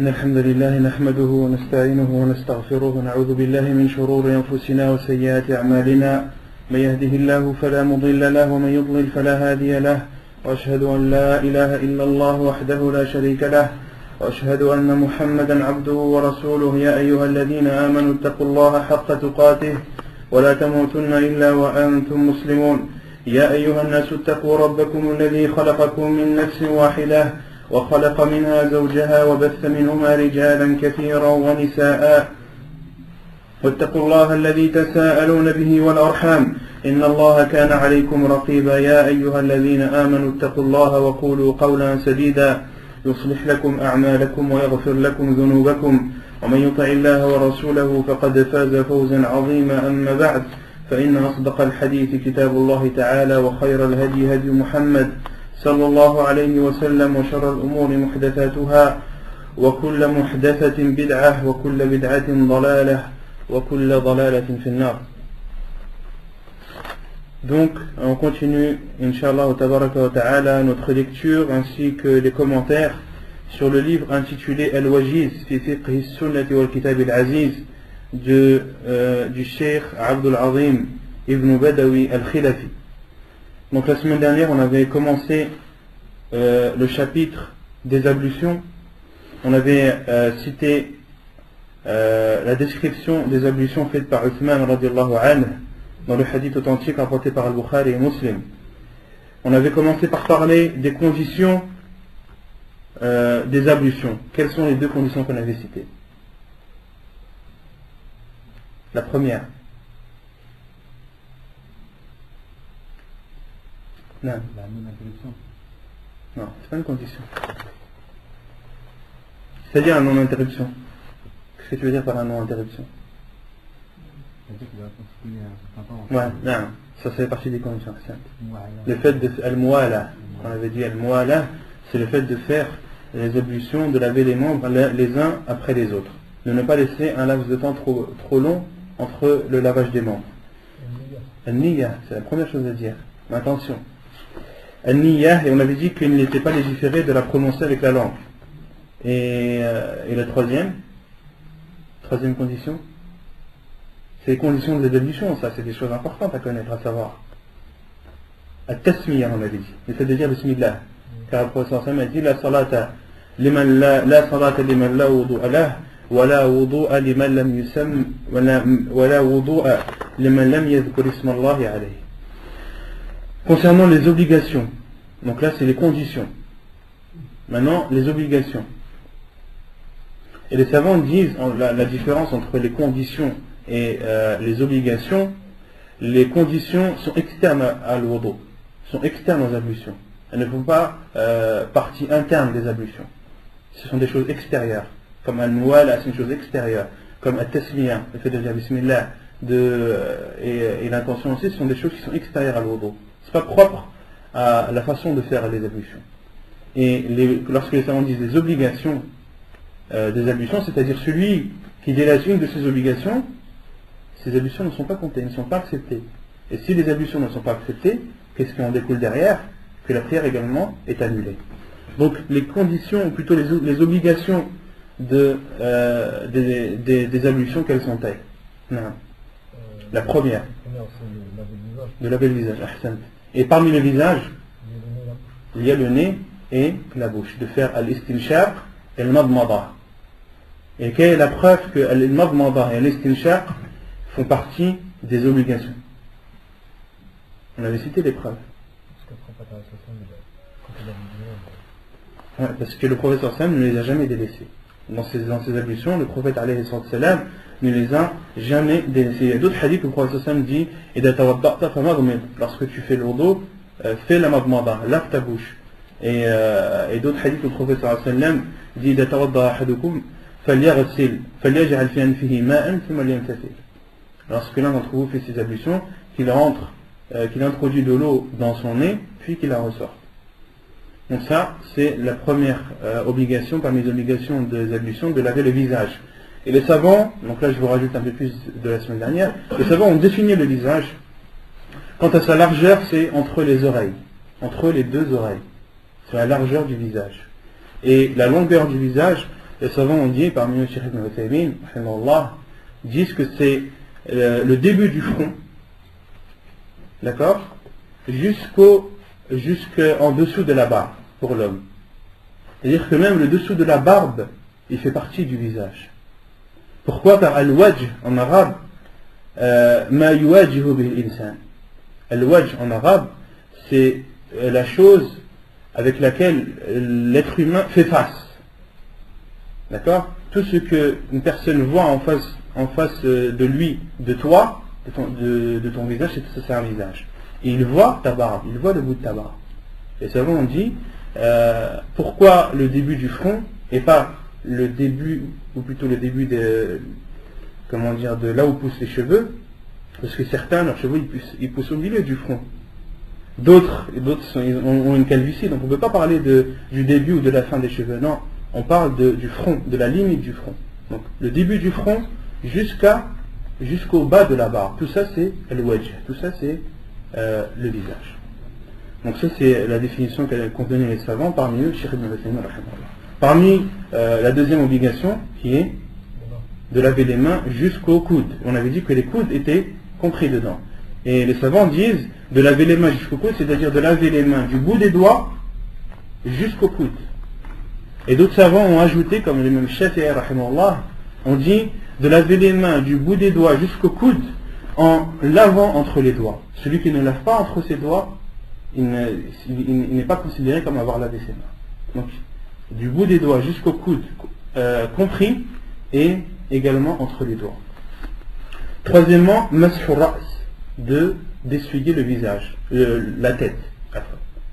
إن الحمد لله نحمده ونستعينه ونستغفره ونعوذ بالله من شرور أنفسنا وسيئات أعمالنا من يهده الله فلا مضل له ومن يضلل فلا هادي له وأشهد أن لا إله إلا الله وحده لا شريك له وأشهد أن محمدا عبده ورسوله يا أيها الذين آمنوا اتقوا الله حق تقاته ولا تموتن إلا وأنتم مسلمون يا أيها الناس اتقوا ربكم الذي خلقكم من نفس واحدة وخلق منها زوجها وبث منهما رجالا كثيرا ونساء واتقوا الله الذي تساءلون به والأرحام إن الله كان عليكم رقيبا يا أيها الذين آمنوا اتقوا الله وقولوا قولا سديدا يصلح لكم أعمالكم ويغفر لكم ذنوبكم ومن يطع الله ورسوله فقد فاز فوزا عظيما أما بعد فإن أصدق الحديث كتاب الله تعالى وخير الهدي هدي محمد صلى الله عليه وسلم وشر الأمور محدثاتها وكل محدثة بدعة وكل بدعة ضلالة وكل ضلالة في النار. Donc, on continue, Inch'Allah tabaraka wa ta'ala, notre lecture ainsi que les commentaires sur le livre intitulé Al-Wajiz fi fiqh sunnati wal kitab al-aziz du Cheikh Abdul Azim ibn Badawi al-Khilafi. Donc la semaine dernière, on avait commencé le chapitre des ablutions. On avait cité la description des ablutions faites par Uthman radiallahu anhu dans le hadith authentique rapporté par Al-Bukhari et Muslim. On avait commencé par parler des conditions des ablutions. Quelles sont les deux conditions qu'on avait citées? La première. Non. La non-interruption. Non, c'est pas une condition. C'est-à-dire un non-interruption. Qu'est-ce que tu veux dire par un non-interruption? C'est-à-dire qu'il va continuer un certain temps. Ouais, non, ça fait partie des conditions. Le fait de al-muwala, on avait dit al-muwala, c'est le fait de faire les ablutions, de laver les membres les uns après les autres. De ne pas laisser un laps de temps trop long entre le lavage des membres. Al-niyya, c'est la première chose à dire. Mais attention. Al-niyya, et on avait dit qu'il n'était pas légiféré de la prononcer avec la langue. Et la troisième condition, c'est les conditions des ablutions, ça c'est des choses importantes à connaître, à savoir. Al-tasmiyya, on avait dit, le fait de dire bismillah. Car le prophète sallallahu alayhi wa sallam a dit la salata liman la wudu'a lah wala wudu'a liman lam yusam wala wudu'a liman lam yadhkur isma Allah alayhi. Concernant les obligations, donc là c'est les conditions. Maintenant les obligations. Et les savants disent la différence entre les conditions et les obligations. Les conditions sont externes à l'wudu, sont externes aux ablutions. Elles ne font pas partie interne des ablutions. Ce sont des choses extérieures. Comme al-muwala, c'est une chose extérieure. Comme al-tasmiya, le fait de dire bismillah, et l'intention aussi, ce sont des choses qui sont extérieures à l'wudu. Ce n'est pas propre à la façon de faire les ablutions. Et lorsque les savants disent les obligations des ablutions, c'est-à-dire celui qui délaisse une de ces obligations, ces ablutions ne sont pas comptées, ne sont pas acceptées. Et si les ablutions ne sont pas acceptées, qu'est-ce qui en découle derrière? Que la prière également est annulée. Donc les conditions, ou plutôt les obligations des ablutions, quelles sont-elles? La première, de laver le visage. Et parmi le visage, il y a le nez et la bouche, de faire al-istinshaq et al-madmada. Et quelle est la preuve que al-madmada et al-istinshaq font partie des obligations? On avait cité les preuves. Ouais, parce que le prophète sallam ne les a jamais délaissés. Dans ses ablutions, le prophète sallam ne les a jamais délaissés. Il y a d'autres hadiths où le prophète sallam dit lorsque tu fais le wudu, fais la madmada, lave ta bouche. Et d'autres hadiths où le prophète sallam dit lorsque l'un d'entre vous fait ses ablutions, qu'il introduit de l'eau dans son nez, puis qu'il la ressorte. Donc ça, c'est la première obligation parmi les obligations des ablutions, de laver le visage. Et les savants, donc là je vous rajoute un peu plus de la semaine dernière, les savants ont défini le visage. Quant à sa largeur, c'est entre les oreilles, entre les deux oreilles. C'est la largeur du visage. Et la longueur du visage, les savants ont dit, parmi eux Cheikh Ibn Uthaymin, disent que c'est le début du front, d'accord, jusqu'en dessous de la barbe pour l'homme. C'est-à-dire que même le dessous de la barbe, il fait partie du visage. Pourquoi? Car al-wajh en arabe, ma yuwajihu bil insan. Al-wajh en arabe, c'est la chose avec laquelle l'être humain fait face. D'accord? Tout ce qu'une personne voit en face de lui, de toi, de ton visage, c'est un visage. Et il voit ta barbe, il voit le bout de ta barbe. Les savants ont dit, pourquoi le début du front et pas le début, ou plutôt le début de là où poussent les cheveux? Parce que certains, leurs cheveux, ils poussent au milieu du front. D'autres ont une calvitie, donc on ne peut pas parler du début ou de la fin des cheveux. Non, on parle du front, de la limite du front. Donc le début du front jusqu'au bas de la barbe. Tout ça c'est le wajh, tout ça c'est le visage. Donc ça c'est la définition qu'ont donnée les savants, parmi eux Cheikh Ibn Uthaymin rahimahullah. Parmi la deuxième obligation qui est de laver les mains jusqu'au coude. On avait dit que les coudes étaient compris dedans. Et les savants disent de laver les mains jusqu'au coude, c'est-à-dire de laver les mains du bout des doigts jusqu'au coude. Et d'autres savants ont ajouté, comme l'imam Shafi'i rahimahullah, on dit de laver les mains du bout des doigts jusqu'au coude en lavant entre les doigts. Celui qui ne lave pas entre ses doigts, il n'est pas considéré comme avoir lavé ses mains. Donc, du bout des doigts jusqu'au coude compris et également entre les doigts. Troisièmement, mashu ra's, d'essuyer le visage, la tête.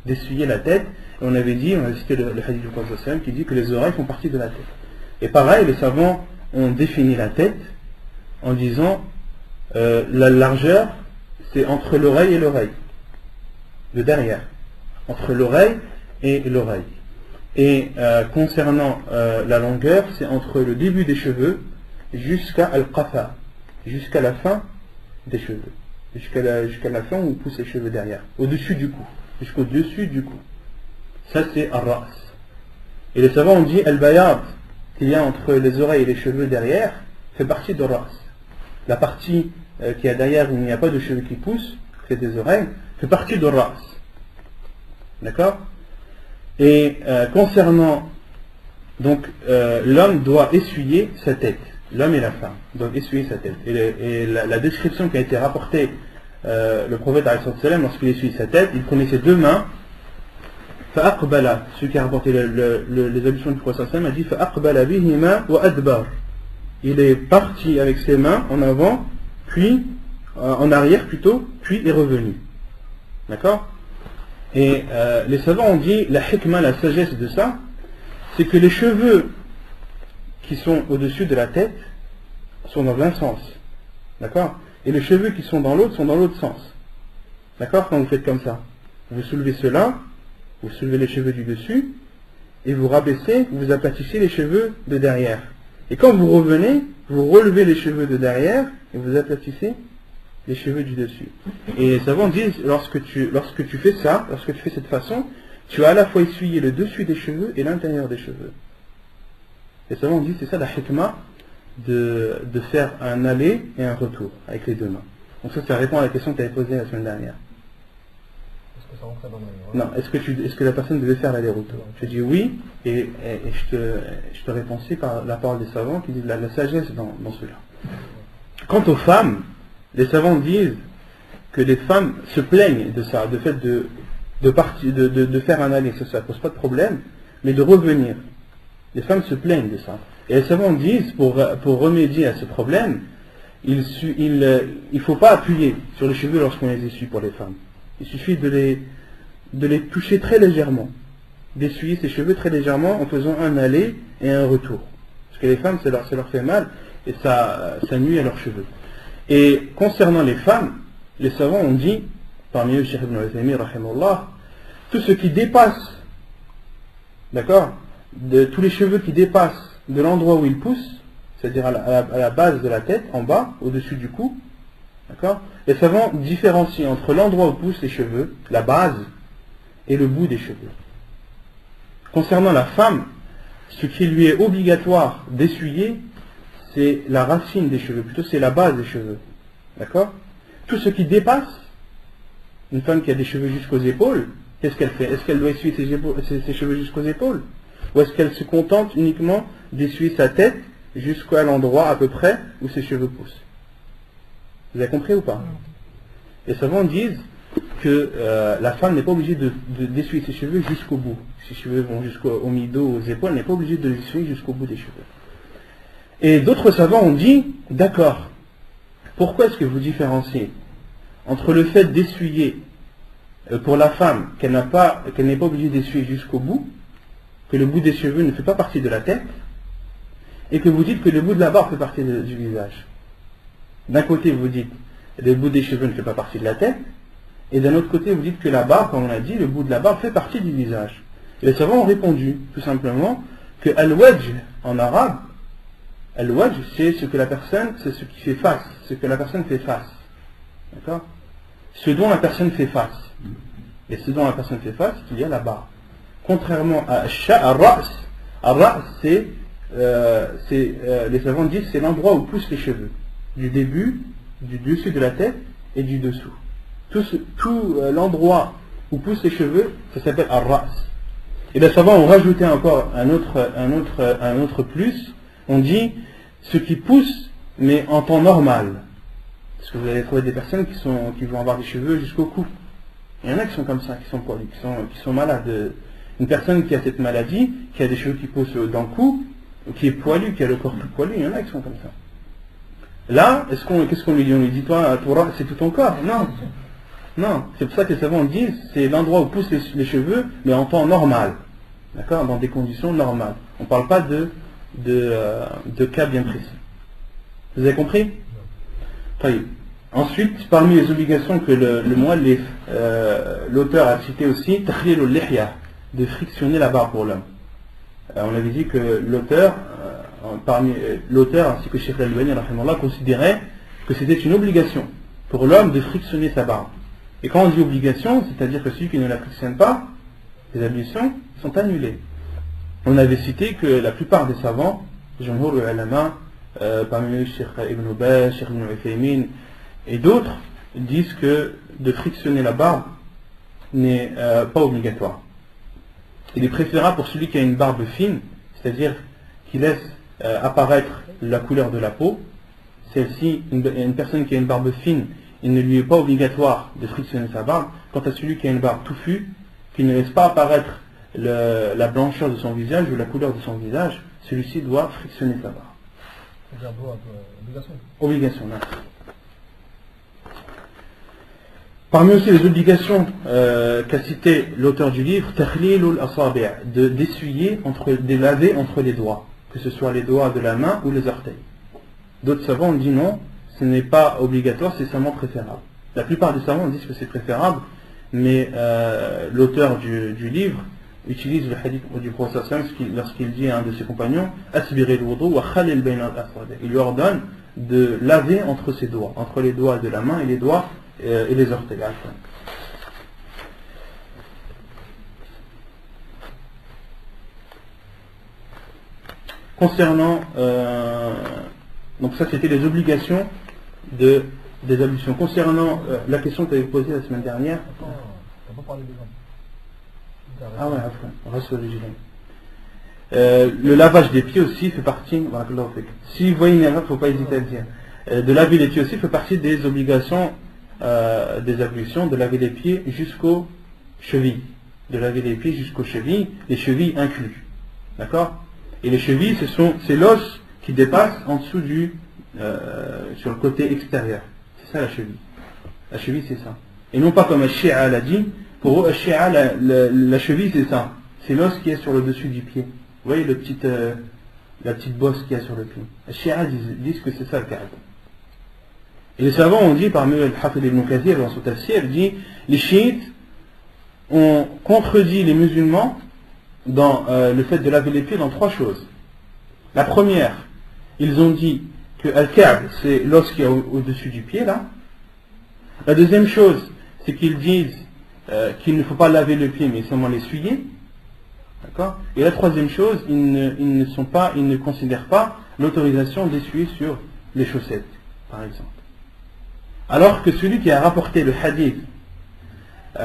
D'essuyer la tête. Et on avait cité le hadith du Prophète sallallahu alayhi wa sallam qui dit que les oreilles font partie de la tête. Et pareil, les savants ont défini la tête en disant la largeur, c'est entre l'oreille et l'oreille. Le derrière. Entre l'oreille et l'oreille. Et concernant la longueur, c'est entre le début des cheveux jusqu'à al-qafa, jusqu'à la fin des cheveux. Jusqu'à la fin où poussent les cheveux derrière. Au-dessus du cou. Jusqu'au dessus du cou. Ça c'est ar-ra's. Et les savants ont dit al-bayad, qu'il y a entre les oreilles et les cheveux derrière, fait partie de ra's. La partie qui est derrière où il n'y a pas de cheveux qui poussent, c'est des oreilles, fait partie de ra's. D'accord? Et concernant, donc l'homme doit essuyer sa tête. L'homme et la femme doivent essuyer sa tête. Et la description qui a été rapportée, le prophète lorsqu'il essuie sa tête, il prenait ses deux mains, fa'aqbala, celui qui a rapporté les allusions du prophète a dit fa'aqbala bihima wa adbar. Il est parti avec ses mains en avant, puis en arrière plutôt, puis est revenu. D'accord? Et les savants ont dit, la hikmah, la sagesse de ça, c'est que les cheveux qui sont au-dessus de la tête sont dans l'un sens. D'accord? Et les cheveux qui sont dans l'autre sens. D'accord? Quand vous faites comme ça, vous soulevez cela, vous soulevez les cheveux du dessus, et vous rabaissez, vous aplatissez les cheveux de derrière. Et quand vous revenez, vous relevez les cheveux de derrière, et vous aplatissez les cheveux du dessus. Et les savants disent, lorsque tu fais ça, lorsque tu fais cette façon, tu as à la fois essuyé le dessus des cheveux et l'intérieur des cheveux. Les savants disent, c'est ça la hikmah de faire un aller et un retour avec les deux mains. Donc ça répond à la question que tu avais posée la semaine dernière. Est-ce que ça rentrait dans la... Non, est-ce que la personne devait faire l'aller-retour? Je dis oui, et je te réponds aussi par la parole des savants qui disent la sagesse dans cela. Quant aux femmes, les savants disent que les femmes se plaignent de ça, de fait de faire un aller, ça ne pose pas de problème, mais de revenir. Les femmes se plaignent de ça. Et les savants disent, pour remédier à ce problème, il ne faut pas appuyer sur les cheveux lorsqu'on les essuie pour les femmes. Il suffit de les toucher très légèrement, d'essuyer ses cheveux très légèrement en faisant un aller et un retour. Parce que les femmes, ça leur fait mal et ça nuit à leurs cheveux. Et concernant les femmes, les savants ont dit, parmi eux Cheikh Ibn Uthaymin rahimahullah, tout ce qui dépasse, d'accord, tous les cheveux qui dépassent de l'endroit où ils poussent, c'est-à-dire à la base de la tête, en bas, au-dessus du cou, d'accord, les savants différencient entre l'endroit où poussent les cheveux, la base, et le bout des cheveux. Concernant la femme, ce qui lui est obligatoire d'essuyer, c'est la racine des cheveux, plutôt c'est la base des cheveux. D'accord? Tout ce qui dépasse, une femme qui a des cheveux jusqu'aux épaules, qu'est-ce qu'elle fait? Est-ce qu'elle doit essuyer ses cheveux jusqu'aux épaules? Ou est-ce qu'elle se contente uniquement d'essuyer sa tête jusqu'à l'endroit à peu près où ses cheveux poussent? Vous avez compris ou pas? Les savants disent que la femme n'est pas obligée d'essuyer ses cheveux jusqu'au bout. Ses cheveux vont jusqu'au mi-dos, aux épaules, elle n'est pas obligée de les essuyer jusqu'au bout des cheveux. Et d'autres savants ont dit, d'accord, pourquoi est-ce que vous différenciez entre le fait d'essuyer pour la femme qu'elle n'est pas obligée d'essuyer jusqu'au bout, que le bout des cheveux ne fait pas partie de la tête, et que vous dites que le bout de la barbe fait partie du visage? D'un côté vous dites le bout des cheveux ne fait pas partie de la tête, et d'un autre côté vous dites que la barbe, comme on a dit, le bout de la barbe fait partie du visage. Et les savants ont répondu tout simplement que al-wajh en arabe, al-wajh c'est ce qui fait face, ce que la personne fait face. D'accord? Ce dont la personne fait face. Et ce dont la personne fait face, il y a la barbe. Contrairement à ar-ra's, c'est les savants disent c'est l'endroit où poussent les cheveux, du début, du dessus de la tête et du dessous. Tout l'endroit où poussent les cheveux, ça s'appelle ar-ra's. Et les savants ont rajouté encore un autre plus. On dit ce qui pousse, mais en temps normal. Parce que vous allez trouver des personnes qui vont avoir des cheveux jusqu'au cou. Il y en a qui sont comme ça, qui sont poilus, qui sont malades. Une personne qui a cette maladie, qui a des cheveux qui poussent dans le cou, qui est poilu, qui a le corps tout poilu, il y en a qui sont comme ça. Là, qu'est-ce qu'on lui dit? On lui dit, toi, c'est tout ton corps? Non. Non, c'est pour ça que les savants disent, c'est l'endroit où poussent les cheveux, mais en temps normal. D'accord? Dans des conditions normales. On ne parle pas de cas bien précis. Vous avez compris? Ensuite, parmi les obligations que le muallif, l'auteur a cité aussi, tahlilul lihya, de frictionner la barbe pour l'homme. On avait dit que l'auteur ainsi que Cheikh Al-Albani considérait que c'était une obligation pour l'homme de frictionner sa barbe. Et quand on dit obligation, c'est-à-dire que celui qui ne la frictionne pas, les ablutions sont annulées. On avait cité que la plupart des savants, Jumhur al-Ulama, parmi eux Cheikh Ibn Baz, Cheikh Ibn Uthaymin et d'autres, disent que de frictionner la barbe n'est pas obligatoire. Il est préférable pour celui qui a une barbe fine, c'est-à-dire qui laisse apparaître la couleur de la peau. Celle-ci, une personne qui a une barbe fine, il ne lui est pas obligatoire de frictionner sa barbe. Quant à celui qui a une barbe touffue, qui ne laisse pas apparaître la blancheur de son visage ou la couleur de son visage, celui-ci doit frictionner sa barbe. C'est-à-dire obligation. Obligation, là. Parmi aussi les obligations qu'a cité l'auteur du livre, tahlilul asabi', d'essuyer, de laver entre les doigts, que ce soit les doigts de la main ou les orteils. D'autres savants ont dit non, ce n'est pas obligatoire, c'est seulement préférable. La plupart des savants disent que c'est préférable, mais l'auteur du livre utilise le hadith du prophète lorsqu'il dit à un de ses compagnons, asbiril wudu wa khalil bayna al-asabi'. Il lui ordonne de laver entre ses doigts, entre les doigts de la main et les doigts et les orteils. Concernant donc ça c'était les obligations des ablutions. Concernant la question que tu avais posée la semaine dernière. Attends, on va pas parler des jambes. Ah ouais, on reste sur le gilet. Le lavage des pieds aussi fait partie. Si vous voyez une erreur, il ne faut pas hésiter à le dire. De laver les pieds aussi fait partie des obligations des ablutions, de laver les pieds jusqu'aux chevilles. De laver les pieds jusqu'aux chevilles, les chevilles inclus. D'accord? Et les chevilles, c'est l'os qui dépasse en dessous sur le côté extérieur. C'est ça la cheville. La cheville, c'est ça. Et non pas comme Al-Shi'a l'a dit, pour eux, Al-Shi'a, la cheville, c'est ça. C'est l'os qui est sur le dessus du pied. Vous voyez la petite bosse qu'il y a sur le pied. Al-Shi'a disent que c'est ça le caractère. Et les savants ont dit, parmi le Hafid ibn Kathir dans son tafsir, dit les chiites ont contredit les musulmans dans le fait de laver les pieds dans trois choses. La première, ils ont dit que al-Ka'b, c'est l'os qui est au-dessus du pied là. La deuxième chose, c'est qu'ils disent qu'il ne faut pas laver le pied mais seulement l'essuyer. D'accord. Et la troisième chose, ils ne considèrent pas l'autorisation d'essuyer sur les chaussettes, par exemple. Alors que celui qui a rapporté le hadith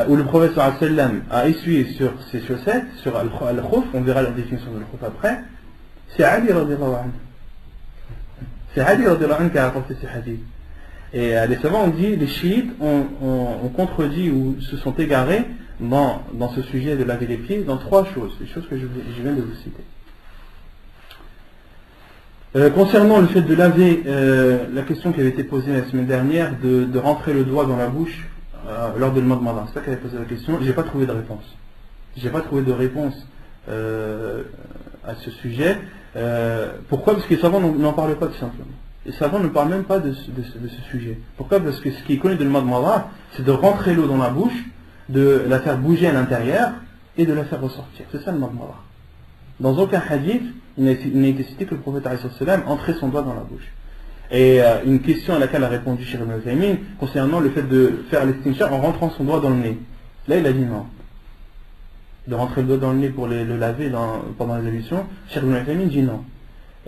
où le prophète sallallahu alayhi wa sallam a essuyé sur ses chaussettes, sur al-khuf, on verra la définition de al-khuf après, c'est Ali radhiyallahu anhu. C'est Ali radhiyallahu anhu qui a rapporté ce hadith. Et les savants ont dit, les chiites ont contredit ou se sont égarés dans ce sujet de laver les pieds dans trois choses, les choses que je viens de vous citer. Concernant le fait de laver, la question qui avait été posée la semaine dernière, de rentrer le doigt dans la bouche lors de l'madmada, c'est ça qui avait posé la question, j'ai pas trouvé de réponse. J'ai pas trouvé de réponse à ce sujet. Pourquoi? Parce que les savants n'en parlent pas tout simplement. Les savants ne parlent même pas de ce sujet. Pourquoi? Parce que ce qui est connu de l'madmada, c'est de rentrer l'eau dans la bouche, de la faire bouger à l'intérieur et de la faire ressortir. C'est ça le madmada. Dans aucun hadith, il n'a été cité que le prophète alayhi salam entrait son doigt dans la bouche. Et une question à laquelle a répondu Cheikh Ibn Uthaymin concernant le fait de faire l'estinshaq en rentrant son doigt dans le nez. Là, il a dit non. De rentrer le doigt dans le nez pour le laver pendant les ablutions, Cheikh Ibn Uthaymin dit non.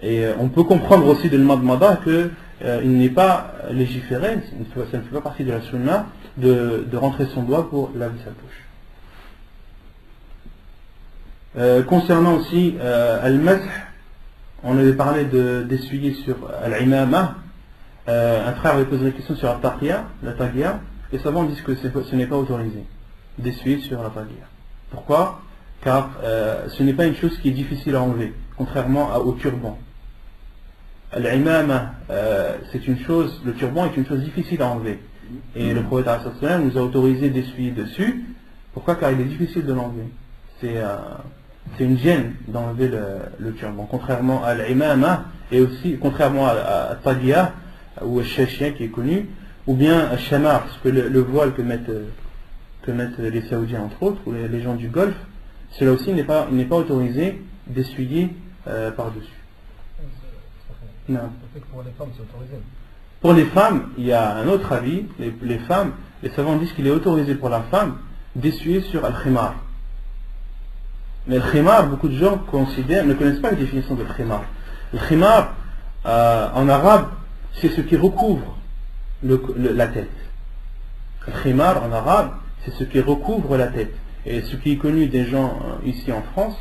Et on peut comprendre aussi de l'madmada qu'il n'est pas légiféré, ça ne fait pas partie de la sunna de rentrer son doigt pour laver sa bouche. Concernant aussi al-mash, on avait parlé d'essuyer sur al-imama. Un frère avait posé la question sur la taqiya. Les savants disent que ce n'est pas autorisé d'essuyer sur la taqiya. Pourquoi? Car ce n'est pas une chose qui est difficile à enlever, contrairement au turban. Al-imama, c'est une chose, le turban est une chose difficile à enlever. Et le prophète sallallahu alayhi wa sallam nous a autorisé d'essuyer dessus. Pourquoi? Car il est difficile de l'enlever. C'est une gêne d'enlever le turban, contrairement à l'imama et aussi contrairement à taqiya ou à shashia qui est connu, ou bien à shamar, parce que le voile que mettent les Saoudiens entre autres, ou les gens du Golfe, cela aussi n'est pas autorisé d'essuyer par-dessus. Non. Pour les femmes, c'est autorisé. Pour les femmes, il y a un autre avis. Les femmes, les savants disent qu'il est autorisé pour la femme d'essuyer sur al-khimar. Mais le khimar, beaucoup de gens ne connaissent pas la définition de khimar. Le khimar, en arabe, c'est ce qui recouvre la tête. Le khimar, en arabe, c'est ce qui recouvre la tête. Et ce qui est connu des gens ici en France,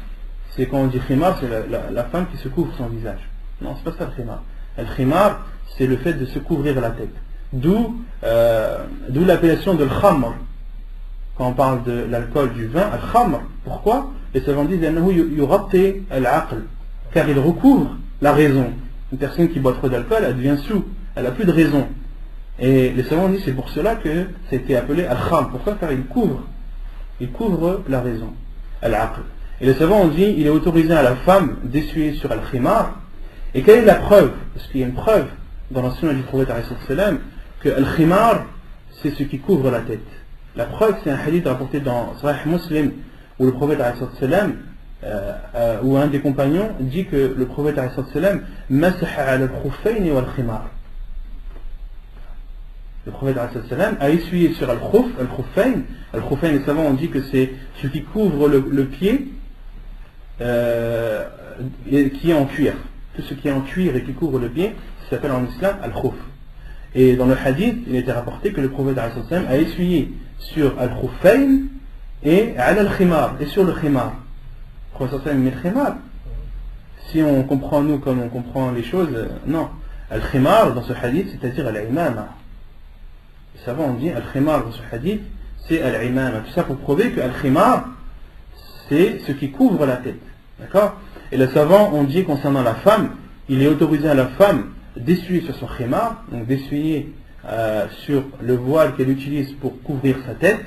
c'est quand on dit khimar, c'est la femme qui se couvre son visage. Non, c'est pas ça le khimar. Le khimar, c'est le fait de se couvrir la tête. D'où l'appellation de l'khamr. Quand on parle de l'alcool, du vin, al-khamr. Pourquoi? Les savants disent car il recouvre la raison. Une personne qui boit trop d'alcool, elle devient soûle, elle n'a plus de raison. Et les savants disent c'est pour cela que ça a été appelé al-khamr. Pourquoi? Car il couvre la raison, al-aql. Et les savants ont dit il est autorisé à la femme d'essuyer sur al-khimar. Et quelle est la preuve? Parce qu'il y a une preuve dans la sunna du prophète alayhi salam que al-khimar c'est ce qui couvre la tête. La preuve, c'est un hadith rapporté dans Sahih Muslim où le prophète alayhi salam où un des compagnons dit que le prophète alayhi salam masaha ala al-khuffayn wal khimar. Le prophète alayhi salam a essuyé sur al-khuffayn. Al-khuffayn, les savants ont dit que c'est ce qui couvre le pied qui est en cuir. Tout ce qui est en cuir et qui couvre le pied, ça s'appelle en islam al-khuf. Et dans le hadith, il était rapporté que le prophète a essuyé sur al-khuffayn et al-khimar, et sur le khimar. Le prophète met le khimar. Si on comprend nous comme on comprend les choses, non. Al-khimar dans ce hadith, c'est-à-dire al-imama. Les savants ont dit al-khimar dans ce hadith, c'est al-imama. Tout ça pour prouver que al-khimar, c'est ce qui couvre la tête. D'accord? Et les savants ont dit concernant la femme, il est autorisé à la femme d'essuyer sur son khimar, donc d'essuyer sur le voile qu'elle utilise pour couvrir sa tête,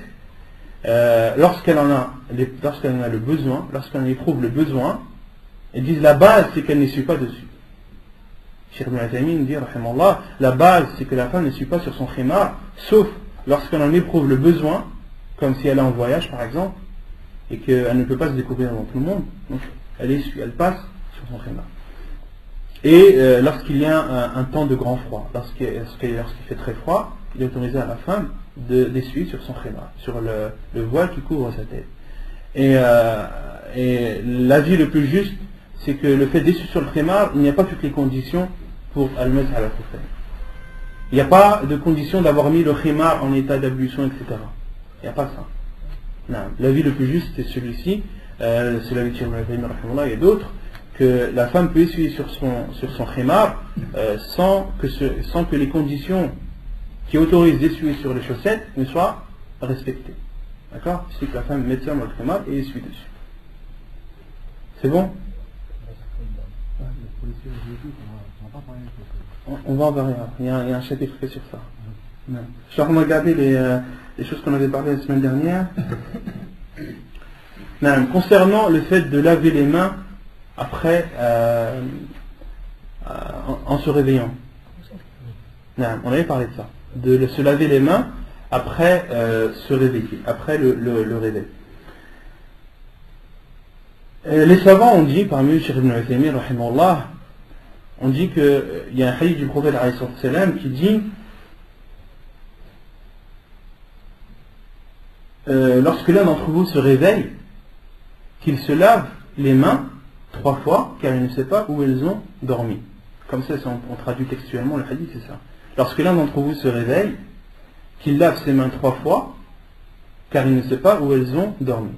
lorsqu'elle en a le besoin, lorsqu'elle éprouve le besoin. Ils disent la base c'est qu'elle n'essuie pas dessus. Cheikh Ibn Uthaymin dit rahimallah, la base c'est que la femme n'essuie pas sur son khimar, sauf lorsqu'elle en éprouve le besoin, comme si elle est en voyage par exemple, et qu'elle ne peut pas se découvrir devant tout le monde, donc elle passe sur son khimar. Et lorsqu'il y a un temps de grand froid, lorsqu'il fait très froid, il est autorisé à la femme d'essuyer sur son khimar, sur le voile qui couvre sa tête. Et et l'avis le plus juste, c'est que le fait d'essuyer sur le khimar, il n'y a pas toutes les conditions pour al-mas à la khuffayn. Il n'y a pas de condition d'avoir mis le khimar en état d'ablution, etc. Il n'y a pas ça. Non. L'avis le plus juste, c'est celui-ci, c'est l'avis de Cheikh Ibn Uthaymin et d'autres, que la femme peut essuyer sur son khimar sans que les conditions qui autorisent d'essuyer sur les chaussettes ne soient respectées. D'accord? C'est que la femme mette ça dans le khimar et essuie dessus. C'est bon? On va en voir, il y a un chapitre fait sur ça. Je suis en train de regarder les choses qu'on avait parlé la semaine dernière. Concernant le fait de laver les mains après en se réveillant. On avait parlé de ça. De se laver les mains après se réveiller, après le réveil. Les savants ont dit, parmi eux, Cheikh Ibn Uthaymin, rahimahullah, on dit qu'il y a un hadith du prophète qui dit lorsque l'un d'entre vous se réveille, qu'il se lave les mains 3 fois, car il ne sait pas où elles ont dormi. Comme ça, on traduit textuellement le hadith, c'est ça. Lorsque l'un d'entre vous se réveille, qu'il lave ses mains 3 fois, car il ne sait pas où elles ont dormi.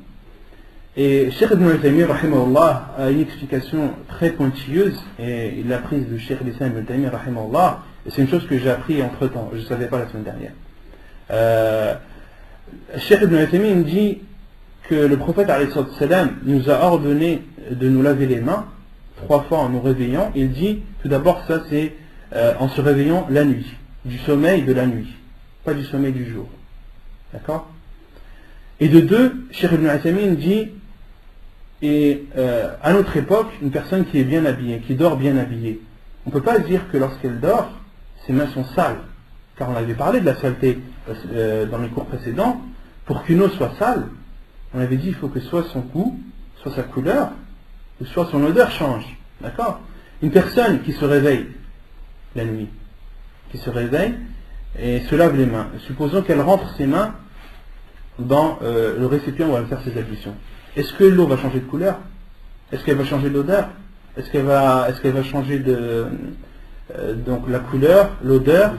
Et Cheikh Ibn Uthaymin, rahimahullah, a une explication très pointilleuse, et il l'a prise de Cheikh Ibn Uthaymin, rahimahullah, et c'est une chose que j'ai appris entre temps, je ne savais pas la semaine dernière. Cheikh Ibn Uthaymin dit que le prophète nous a ordonné de nous laver les mains 3 fois en nous réveillant. Il dit, tout d'abord, ça c'est en se réveillant la nuit, du sommeil de la nuit, pas du sommeil du jour. D'accord? Et de 2, Cheikh Ibn Uthaymin dit, et à notre époque, une personne qui est bien habillée, qui dort bien habillée, on ne peut pas dire que lorsqu'elle dort, ses mains sont sales. Car on avait parlé de la saleté dans les cours précédents. Pour qu'une eau soit sale, on avait dit qu'il faut que soit son goût, soit sa couleur, ou soit son odeur change. D'accord? Une personne qui se réveille la nuit, qui se réveille et se lave les mains, supposons qu'elle rentre ses mains dans le récipient où elle va faire ses ablutions. Est-ce que l'eau va changer de couleur? Est-ce qu'elle va changer d'odeur? Est-ce qu'elle va changer donc la couleur, l'odeur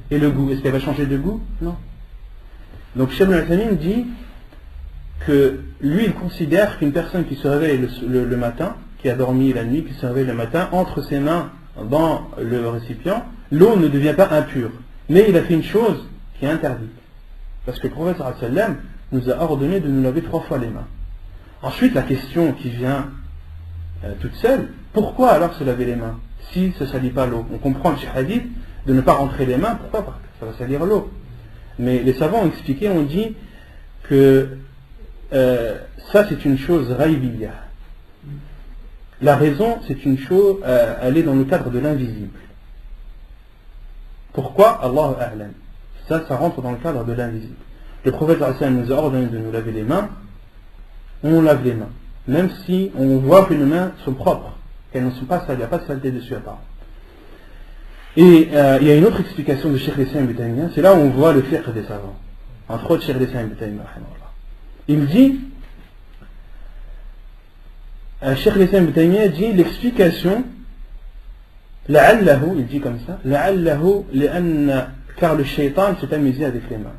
et le goût? Est-ce qu'elle va changer de goût? Non. Donc Cheikh Ibn Uthaymin dit que lui il considère qu'une personne qui se réveille le matin, qui a dormi la nuit, qui se réveille le matin, entre ses mains dans le récipient, l'eau ne devient pas impure. Mais il a fait une chose qui est interdite. Parce que le prophète sallallahu alayhi wa sallam nous a ordonné de nous laver 3 fois les mains. Ensuite, la question qui vient toute seule, pourquoi alors se laver les mains si ça ne salit pas l'eau? On comprend le hadith de ne pas rentrer les mains, pourquoi? Parce que ça va salir l'eau. Mais les savants ont expliqué, ont dit que ça c'est une chose raïbiyya. La raison, c'est une chose, elle est dans le cadre de l'invisible. Pourquoi? Allahu a'lam. Ça rentre dans le cadre de l'invisible. Le prophète nous a ordonné de nous laver les mains, on lave les mains. Même si on voit que nos mains sont propres, qu'elles ne sont pas sales, il n'y a pas de saleté dessus à part. Et il y a une autre explication de Cheikh Ibn Uthaymin, c'est là où on voit le fiqh des savants. Entre autres, Cheikh Ibn Uthaymin. Il dit, Cheikh Ibn Uthaymin dit l'explication, la'allahu, il dit comme ça, la'allahu car le shaitan s'est amusé avec les mains.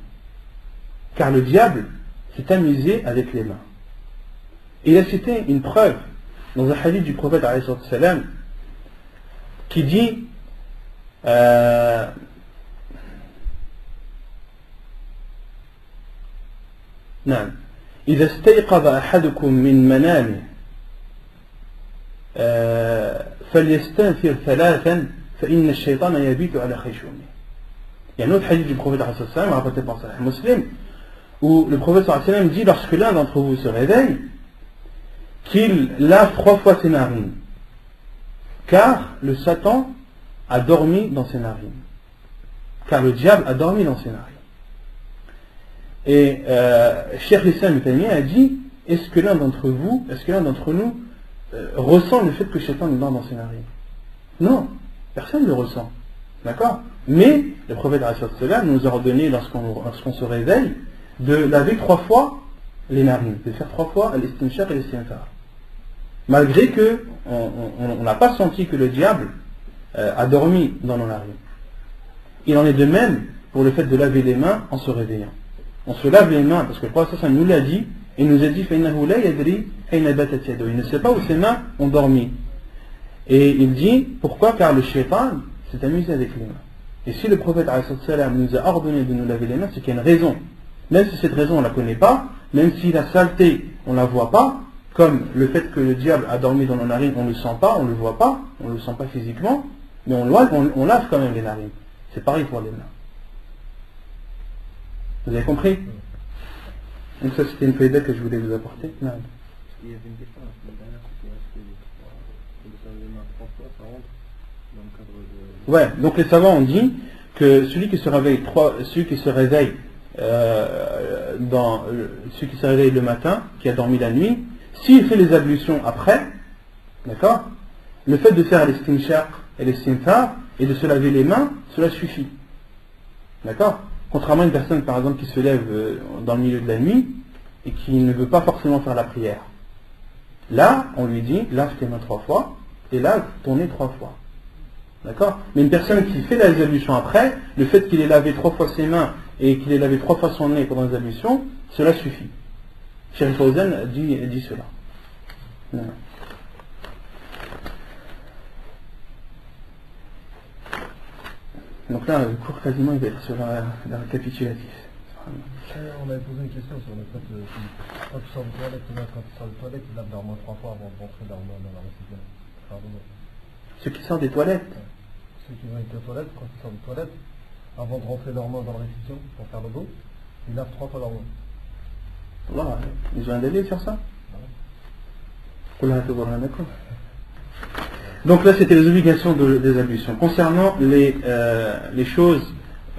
Car le diable s'est amusé avec les mains. Il a cité une preuve dans un hadith du prophète ﷺ qui dit نعم إذا استيقظ أحدكم من منامه فليستنفر 3 فإن الشيطان يبيت على خيشومه. Il y a un autre hadith du prophète ﷺ rapporté par Sahih Muslim où le prophète ﷺ dit lorsque l'un d'entre vous se réveille qu'il lave 3 fois ses narines car le Satan a dormi dans ses narines, car le diable a dormi dans ses narines. Et Cheikh Ibn Uthaymin a dit, est-ce que l'un d'entre nous ressent le fait que le Shaitan dort dans ses narines? Non, personne ne le ressent. D'accord? Mais le prophète nous a ordonné lorsqu'on se réveille de laver 3 fois les narines, de faire 3 fois l'istinshaq et l'istinthar. malgré que on n'a pas senti que le diable a dormi dans nos narines. Il en est de même pour le fait de laver les mains en se réveillant. On se lave les mains parce que le prophète nous l'a dit, et nous a dit فإنه لا يدري أين باتت يده. Il ne sait pas où ses mains ont dormi. Et il dit pourquoi? Car le shaitan s'est amusé avec les mains. Et si le prophète nous a ordonné de nous laver les mains, c'est qu'il y a une raison. Même si cette raison on ne la connaît pas, même si la saleté on ne la voit pas, comme le fait que le diable a dormi dans nos narines, on ne le sent pas, on ne le voit pas, on ne le sent pas physiquement, mais on lave quand même les narines. C'est pareil pour les mains. Vous avez compris? Donc ça c'était une faïda que je voulais vous apporter. Non. Il y avait une question la semaine dernière, c'était est-ce que de faire les mains 3 fois, ça rentre dans le cadre de... Ouais, donc les savants ont dit que celui qui se réveille le matin, qui a dormi la nuit, s'il fait les ablutions après, d'accord, le fait de faire l'estinshaq et l'estinthar et de se laver les mains, cela suffit. D'accord? Contrairement à une personne par exemple qui se lève dans le milieu de la nuit et qui ne veut pas forcément faire la prière. Là, on lui dit, lave tes mains 3 fois et lave ton nez 3 fois. D'accord? Mais une personne qui fait les ablutions après, le fait qu'il ait lavé 3 fois ses mains et qu'il ait lavé 3 fois son nez pendant les ablutions, cela suffit. Cheikh Fawzan dit cela. Non. Donc là, le cours quasiment il va être sur la récapitulatif. On avait posé une question sur le fait que quand tu sors de toilette, quand tu sors de toilette, tu laves normalement 3 fois avant de rentrer dans la récipiente. Pardon. Ceux qui sortent des toilettes. Ceux qui vont être aux toilettes, quand ils sortent des toilettes, avant de rentrer leurs mains dans la récipient pour faire le dos, ils lavent 3 fois leurs mains. Allah, ils ont un délai sur ça. Donc là c'était les obligations des ablutions. Concernant les choses,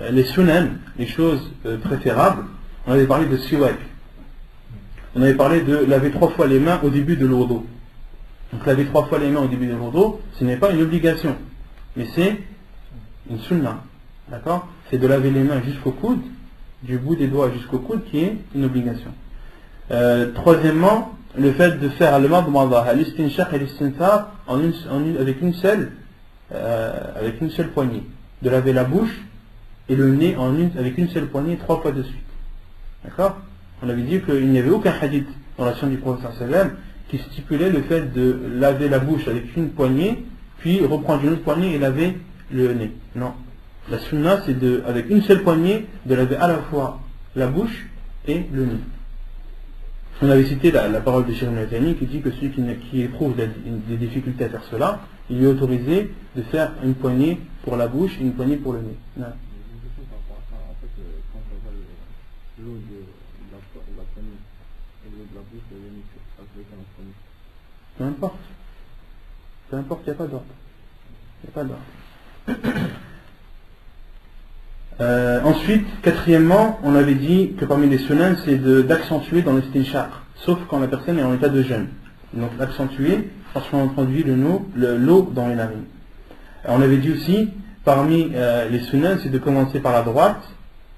les sunan, les choses préférables, on avait parlé de siwak. On avait parlé de laver 3 fois les mains au début de l'ourdo. Donc laver 3 fois les mains au début de l'ourdo, ce n'est pas une obligation, mais c'est une sunna. D'accord? C'est de laver les mains jusqu'au coude, du bout des doigts jusqu'au coude, qui est une obligation. Troisièmement, le fait de faire le madmada, l'istinshaq et l'istinthar avec une seule poignée. De laver la bouche et le nez avec une seule poignée 3 fois de suite. D'accord? On avait dit qu'il n'y avait aucun hadith dans la sunna du prophète sallam qui stipulait le fait de laver la bouche avec une poignée, puis reprendre une autre poignée et laver le nez. Non. La sunna, c'est avec une seule poignée de laver à la fois la bouche et le nez. On avait cité la parole de Cheikh Al-Thani qui dit que celui qui éprouve des difficultés à faire cela, il lui est autorisé de faire une poignée pour la bouche et une poignée pour le nez. Non. En fait, quand on voit l'eau de la poignée et l'eau de la bouche, le nez, ça se fait qu'un poignée. Peu importe. Peu importe, il n'y a pas d'ordre. Il n'y a pas d'ordre. Ensuite, quatrièmement, on avait dit que parmi les sunan, c'est d'accentuer dans l'estinshaq, sauf quand la personne est en état de jeûne. Donc l'accentuer lorsqu'on introduit l'eau dans les narines. On avait dit aussi, parmi les sunan, c'est de commencer par la droite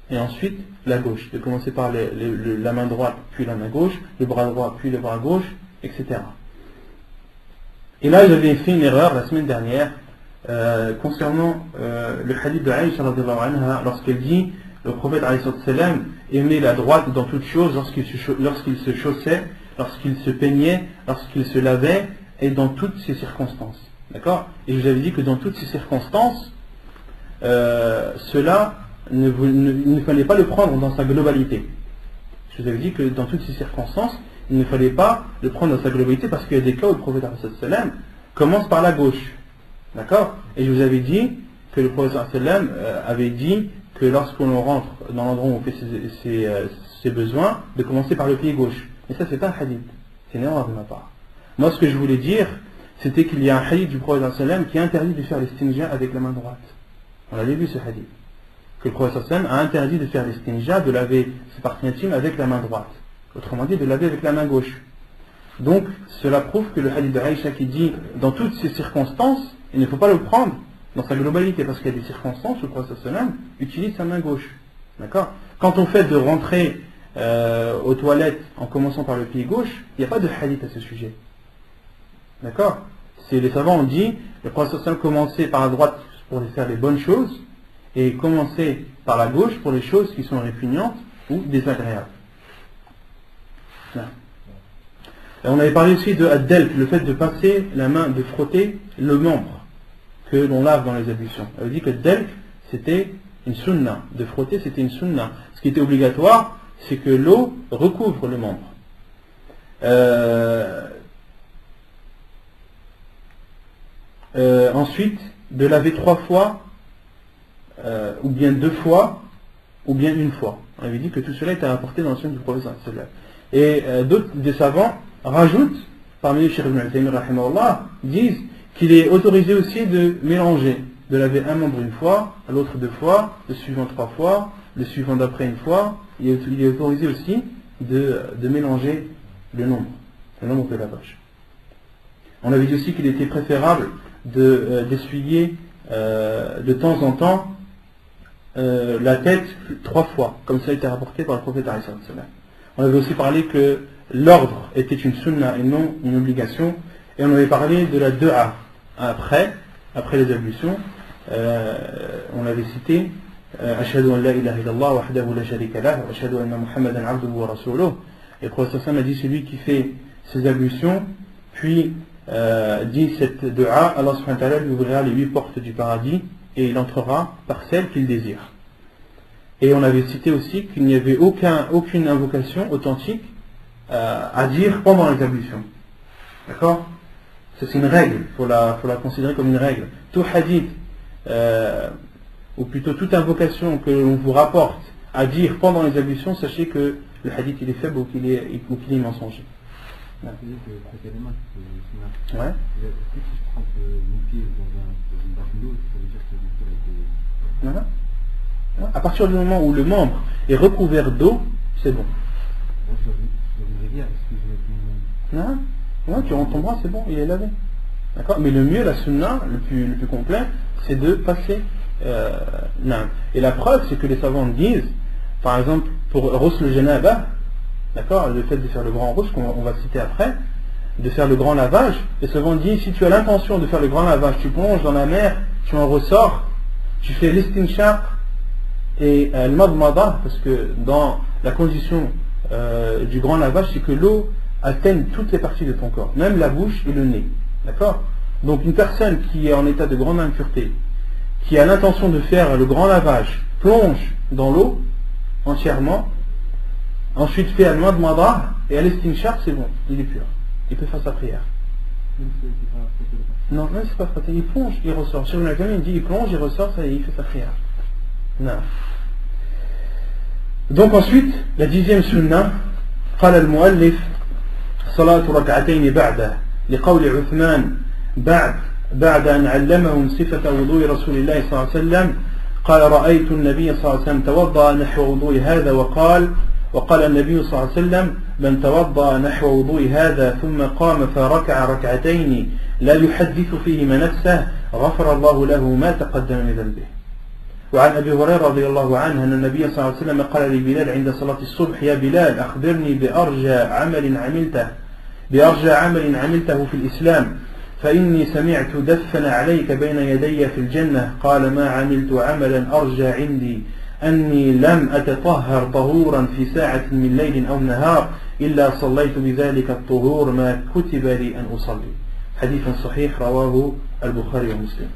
et ensuite la gauche. De commencer par la main droite puis la main gauche, le bras droit puis le bras gauche, etc. Et là, j'avais fait une erreur la semaine dernière. Concernant le hadith de Aïcha lorsqu'elle dit le prophète aimait la droite dans toute chose lorsqu'il se chaussait, lorsqu'il se peignait, lorsqu'il se lavait et dans toutes ces circonstances. D'accord? Et je vous avais dit que dans toutes ces circonstances cela il ne fallait pas le prendre dans sa globalité. Je vous avais dit que dans toutes ces circonstances il ne fallait pas le prendre dans sa globalité parce qu'il y a des cas où le prophète commence par la gauche. D'accord? Et je vous avais dit que le prophète avait dit que lorsqu'on rentre dans l'endroit où on fait ses besoins, de commencer par le pied gauche. Et ça, c'est pas un hadith. C'est une erreur de ma part. Moi, ce que je voulais dire, c'était qu'il y a un hadith du prophète qui interdit de faire l'estinja avec la main droite. On avait vu ce hadith. Que le prophète a interdit de faire l'estinja, de laver ses parties intimes avec la main droite. Autrement dit, de laver avec la main gauche. Donc, cela prouve que le hadith de Aïcha qui dit, dans toutes ces circonstances, il ne faut pas le prendre dans sa globalité, parce qu'il y a des circonstances où le prophète utilise sa main gauche. D'accord? Quant au fait de rentrer aux toilettes en commençant par le pied gauche, il n'y a pas de hadith à ce sujet. D'accord? Les savants ont dit, le prophète commençait par la droite pour faire les bonnes choses, et commencer par la gauche pour les choses qui sont répugnantes ou désagréables. Et on avait parlé aussi de ad-dalk, le fait de passer la main, de frotter le membre que l'on lave dans les ablutions. On avait dit que ad-dalk c'était une sunna, de frotter c'était une sunna. Ce qui était obligatoire, c'est que l'eau recouvre le membre. Ensuite, de laver 3 fois, ou bien 2 fois, ou bien 1 fois. On avait dit que tout cela était rapporté dans le sunna du prophète. Et d'autres des savants rajoutent, parmi les Cheikh Ibn Al-Taymi disent qu'il est autorisé aussi de mélanger, de laver un membre 1 fois, l'autre 2 fois, le suivant 3 fois, le suivant d'après 1 fois. Il est autorisé aussi de mélanger le nombre de lavage. On avait dit aussi qu'il était préférable d'essuyer de temps en temps la tête 3 fois, comme ça a été rapporté par le prophète. On avait aussi parlé que l'ordre était une sunna et non une obligation, et on avait parlé de la du'a après les ablutions. On avait cité Ashhadu an la ilaha illallah wahdahu la sharika lah wa ashhadu anna Muhammadan abduhu wa rasuluh. Et le prophète a dit, celui qui fait ses ablutions puis dit cette du'a, Allah subhanahu wa ta'ala lui ouvrira les 8 portes du paradis et il entrera par celle qu'il désire. Et on avait cité aussi qu'il n'y avait aucune invocation authentique à dire pendant les ablutions. D'accord? C'est une règle, il faut la considérer comme une règle. Tout hadith, ou plutôt toute invocation que l'on vous rapporte à dire pendant les ablutions, sachez que le hadith il est faible ou qu'il est mensonger. Ouais. Ouais. Si je prends mon pied dans une basse d'eau, ça veut dire que mon pied a été... Voilà. À partir du moment où le membre est recouvert d'eau, c'est bon. Dans une rivière, est-ce que je vais être... Non, tu rentres ton bras, c'est bon, il est lavé. D'accord? Mais le mieux, la sunna, le plus complet, c'est de passer. Et la preuve, c'est que les savants disent, par exemple, pour Rous le Janaba, d'accord, le fait de faire le grand Rous, qu'on va citer après, de faire le grand lavage, les savants disent, si tu as l'intention de faire le grand lavage, tu plonges dans la mer, tu en ressors, tu fais l'istinshaq et le madmada, parce que dans la condition du grand lavage, c'est que l'eau atteigne toutes les parties de ton corps, même la bouche et le nez. D'accord? Donc une personne qui est en état de grande impureté, qui a l'intention de faire le grand lavage, plonge dans l'eau entièrement, ensuite fait al madmada et al istinshaq, c'est bon, il est pur. Il peut faire sa prière. Non, c'est pas frotter, il plonge, il ressort. Sur une il dit il plonge, il ressort, ça y est, il fait sa prière. Non. Donc ensuite, la 10e sunnah, قال المؤلف صلاة ركعتين بعده لقول عثمان بعد أن علمهم صفة وضوء رسول الله صلى الله عليه وسلم قال رأيت النبي صلى الله عليه وسلم توضأ نحو وضوء هذا وقال النبي صلى الله عليه وسلم من توضأ نحو وضوء هذا ثم قام فركع ركعتين لا يحدث فيهما نفسه غفر الله له ما تقدم من ذنبه. وعن أبي هريرة رضي الله عنه أن النبي صلى الله عليه وسلم قال لبلال عند صلاة الصبح يا بلال أخبرني بأرجى عمل عملته في الإسلام فإني سمعت دفن عليك بين يدي في الجنة قال ما عملت عملا أرجى عندي أني لم أتطهر طهورا في ساعة من ليل أو نهار إلا صليت بذلك الطهور ما كتب لي أن أصلي. حديث صحيح رواه البخاري ومسلم.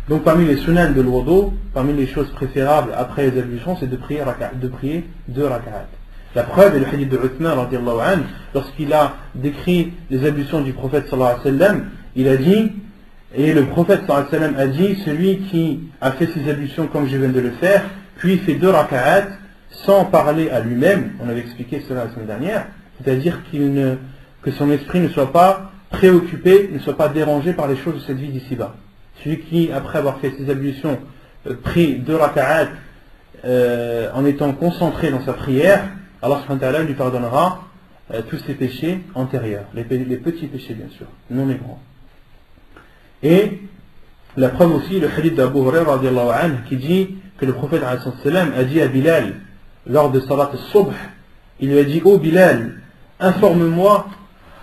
Donc parmi les sunan de l'wudu, parmi les choses préférables après les ablutions, c'est de prier 2 rak'at. La preuve est le hadith de Uthman radiallahu anhu, lorsqu'il a décrit les ablutions du prophète sallallahu alayhi wa sallam, il a dit, et le prophète sallallahu alayhi wa sallam a dit, celui qui a fait ses ablutions comme je viens de le faire, puis fait 2 rak'at sans parler à lui-même, on avait expliqué cela la semaine dernière, c'est-à-dire que son esprit ne soit pas préoccupé, ne soit pas dérangé par les choses de cette vie d'ici-bas. Celui qui, après avoir fait ses ablutions, prie 2 rak'at en étant concentré dans sa prière, Allah subhanahu wa ta'ala lui pardonnera tous ses péchés antérieurs, les petits péchés bien sûr, non les grands. Et la preuve aussi, le hadith d'Abu Hurairah radiallahu anhu qui dit que le prophète a dit à Bilal lors de Salat al-Subh, il lui a dit: oh Bilal, informe-moi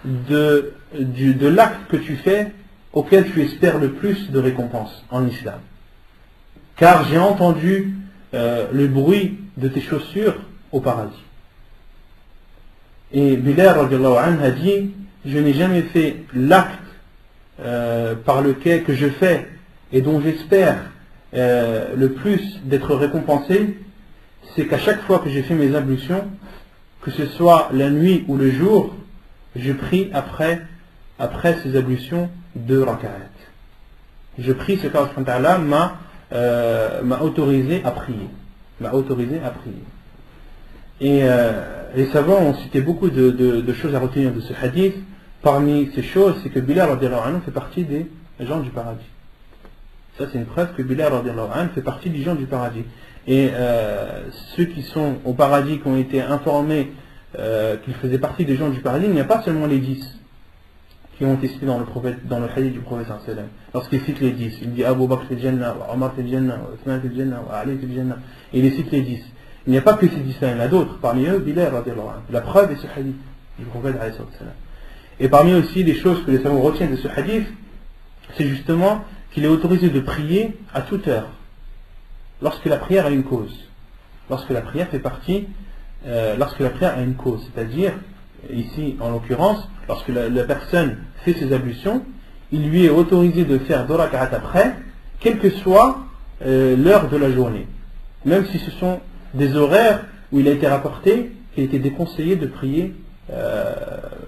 de l'acte que tu fais auquel tu espères le plus de récompense en islam. Car j'ai entendu le bruit de tes chaussures au paradis. Et Bilal radiallahu anhu a dit, je n'ai jamais fait l'acte par lequel que je fais et dont j'espère le plus d'être récompensé, c'est qu'à chaque fois que j'ai fait mes ablutions, que ce soit la nuit ou le jour, je prie après ces ablutions 2 raka'at. Je prie ce qu'Allah m'a autorisé à prier. Et les savants ont cité beaucoup de choses à retenir de ce hadith. Parmi ces choses, c'est que Bilal radiallahu anhu fait partie des gens du paradis. Ça, c'est une preuve que Bilal radiallahu anhu fait partie des gens du paradis. Et ceux qui sont au paradis, qui ont été informés qu'ils faisaient partie des gens du paradis, il n'y a pas seulement les 10 qui ont été cités dans le hadith du prophète sallallahu alayhi wa sallam. Lorsqu'il cite les 10, il dit Abu Bakr fil Jannah, Omar fil Jannah, Othman fil Jannah, Ali fil Jannah. Et il cite les 10. Il n'y a pas que ces 10 là, il y en a d'autres. Parmi eux, Bilal radiallahu anhu. La preuve est ce hadith du prophète sallallahu alayhi wa sallam. Et parmi aussi les choses que les savants retiennent de ce hadith, c'est justement qu'il est autorisé de prier à toute heure, lorsque la prière a une cause. Lorsque la prière a une cause, c'est-à-dire, ici en l'occurrence, lorsque la personne fait ses ablutions, il lui est autorisé de faire 2 raka'at après, quelle que soit l'heure de la journée. Même si ce sont des horaires où il a été rapporté qu'il était déconseillé de prier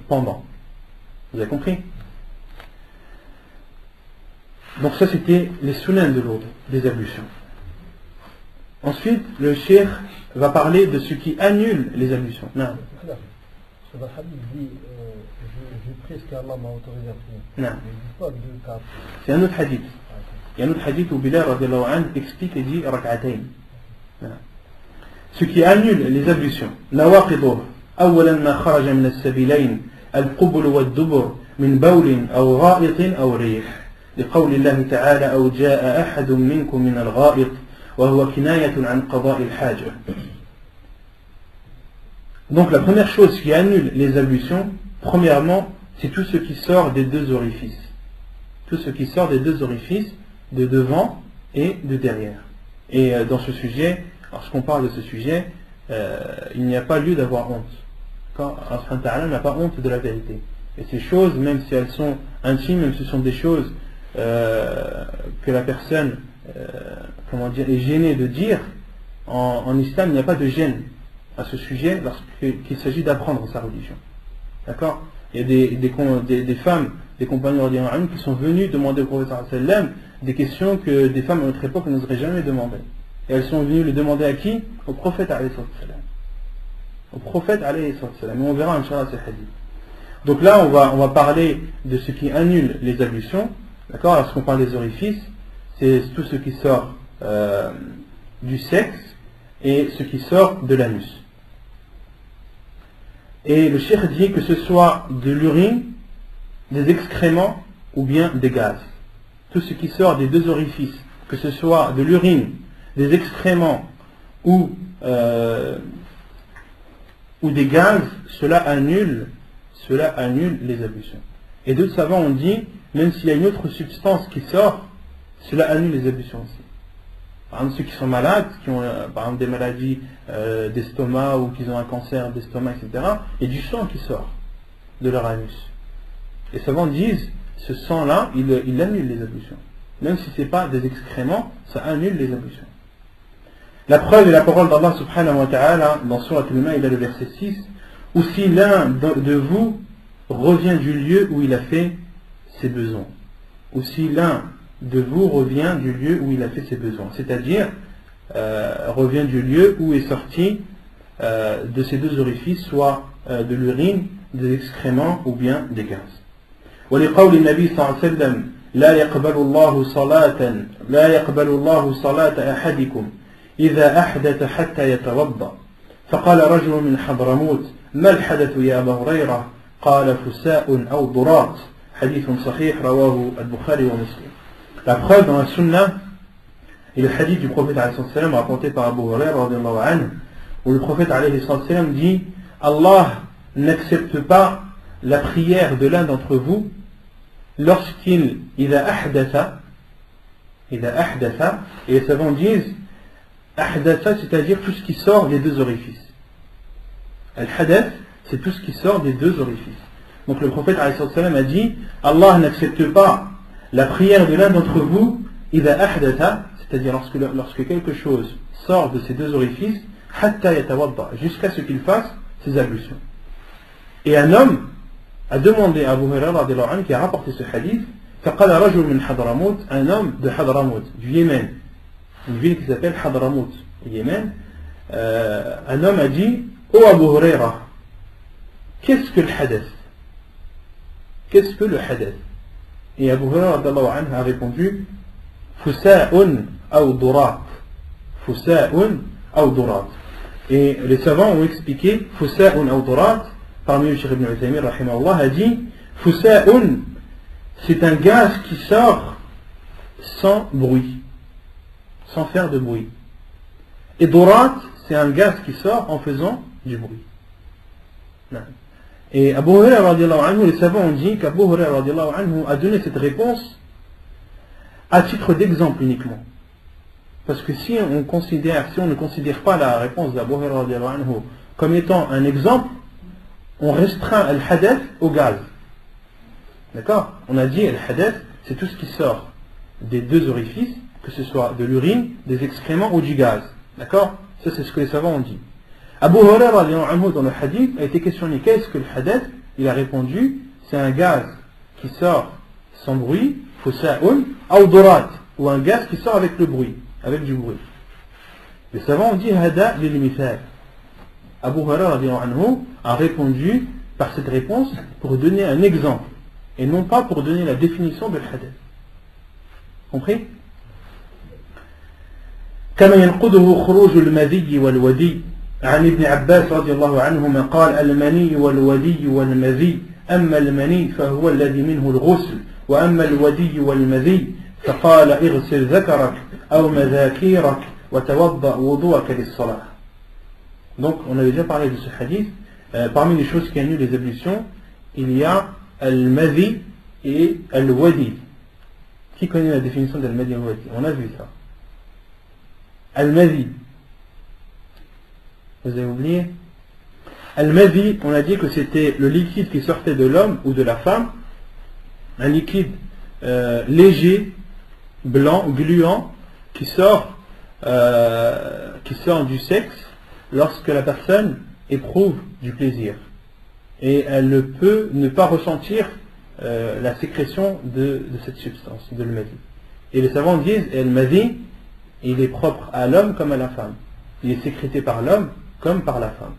pendant. Vous avez compris? Donc ça c'était les sunan de l'ordre des ablutions. Ensuite, le cheikh va parler de ce qui annule les ablutions. Non. Ce hadith dit je prie ce qu'Allah m'a autorisé à prier. Non. Il dit pas 2 cas. C'est un autre hadith. Il y a un autre hadith où Bilal radiallahu anhu explique et dit rak'atayn. Ce qui annule les ablutions. Nawaqiduh. أولا ما خرج من السبيلين القبل والدبر من بول أو غائط أو ريح لقول الله تعالى أو جاء أحد منكم من الغائط وهو كناية عن قضاء الحاجة. Donc la première chose qui annule les ablutions, premièrement, c'est tout ce qui sort des 2 orifices. Tout ce qui sort des 2 orifices, de devant et de derrière. Et dans ce sujet, lorsqu'on parle de ce sujet, il n'y a pas lieu d'avoir honte. Allah n'a pas honte de la vérité. Et ces choses, même si elles sont intimes, même si ce sont des choses que la personne est gênée de dire, en islam, il n'y a pas de gêne à ce sujet lorsqu'il s'agit d'apprendre sa religion. D'accord? Il y a des femmes, des compagnons qui sont venus demander au prophète sallallahu alayhi wa sallam des questions que des femmes à notre époque n'oseraient jamais demander. Et elles sont venues le demander à qui? Au prophète alayhi salam. Au prophète alayhi salam. Et on verra inchallah ce hadith. Donc là on va parler de ce qui annule les ablutions. D'accord? Lorsqu'on parle des orifices, c'est tout ce qui sort du sexe et ce qui sort de l'anus. Et le cheikh dit que ce soit de l'urine, des excréments ou bien des gaz. Tout ce qui sort des 2 orifices, que ce soit de l'urine, des excréments ou des gaz, cela annule les ablutions. Et d'autres savants ont dit, même s'il y a une autre substance qui sort, cela annule les ablutions aussi. Par exemple, ceux qui sont malades, qui ont par exemple des maladies d'estomac ou qui ont un cancer d'estomac, etc., il y a du sang qui sort de leur anus. Les savants disent, ce sang-là, il annule les ablutions. Même si ce n'est pas des excréments, ça annule les ablutions. La preuve est la parole d'Allah subhanahu wa ta'ala dans Surat Al-Ma'idah, le verset 6, ou si l'un de vous revient du lieu où il a fait ses besoins. Ou si l'un de vous revient du lieu où il a fait ses besoins. C'est-à-dire, revient du lieu où est sorti de ces 2 orifices, soit de l'urine, des excréments ou bien des gaz. ولقول النبي صلى الله عليه وسلم لا يقبل الله صلاة أحدكم إذا أحدث حتى يتوضأ فقال رجل من حضرموت ما الحدث يا أبا هريرة قال فساء أو ضراط حديث صحيح رواه البخاري ومسلم. La preuve dans la sunna est le hadith du prophète alayhi salam rapporté par Abu Hurairah radiyallahu anhu, où le prophète alayhi salam dit Allah n'accepte pas la prière de l'un d'entre vous lorsqu'il إذا أحدث, et les savants disent أحدث, c'est-à-dire tout ce qui sort des deux orifices. Al-hadath, c'est tout ce qui sort des deux orifices. Donc le prophète a dit Allah n'accepte pas la prière de l'un d'entre vous إذا أحدث, c'est-à-dire lorsque quelque chose sort de ces deux orifices حتى يتوضأ, jusqu'à ce qu'il fasse ses ablutions. Et un homme a demandé à Abu Hurairah qui a rapporté ce hadith, فقال رجل من حضرموت, un homme de Hadramout, du Yémen, une ville qui s'appelle Hadramout, au Yémen. Un homme a dit: ô Abu Hurairah, qu'est-ce que le hadath? Qu'est-ce que le hadath? Et Abu Hurairah a répondu: fusa'un aw durat. Fusa'un aw durat. Et les savants ont expliqué fusa'un aw durat. Parmi eux, Cheikh Ibn Uthaymin rahimahullah a dit fusa'un, c'est un gaz qui sort sans bruit, sans faire de bruit. Et durat, c'est un gaz qui sort en faisant du bruit. Et Abu Hurairah, les savants ont dit qu'Abu Hurairah a donné cette réponse à titre d'exemple uniquement. Parce que si on ne considère pas la réponse d'Abu Hurairah comme étant un exemple, on restreint al-hadath au gaz. D'accord? On a dit al-hadath, c'est tout ce qui sort des deux orifices, que ce soit de l'urine, des excréments ou du gaz. D'accord? Ça, c'est ce que les savants ont dit. Abu Hurairah dans le hadith a été questionné: qu'est-ce que le hadath? Il a répondu: c'est un gaz qui sort sans bruit, fusa'un aw durat, ou un gaz qui sort avec le bruit, avec du bruit. Les savants ont dit hada lil mithal. Abu Hurairah a répondu par cette réponse pour donner un exemple et non pas pour donner la définition de l'hadath. Compris? كما ينقضه خروج المذي والودي عن ابن عباس رضي الله عنهما قال: المني والودي والمذي، أما المني فهو الذي منه الغسل، وأما الودي والمذي فقال: اغسل ذكرك أو مذاكيرك وتوضأ وضوءك للصلاة. Donc on avait déjà parlé de ce hadith. Parmi les choses qui annulent les ablutions, il y a al-madhi et al-wadi. Qui connaît la définition d'al-madhi et al-wadi? On a vu ça. Al-madhi, vous avez oublié? Al-madhi, on a dit que c'était le liquide qui sortait de l'homme ou de la femme, un liquide léger, blanc, gluant, qui sort du sexe lorsque la personne éprouve du plaisir. Et elle ne peut ne pas ressentir la sécrétion de cette substance, de l'madhi. Et les savants disent: al-madhi, il est propre à l'homme comme à la femme. Il est sécrété par l'homme comme par la femme.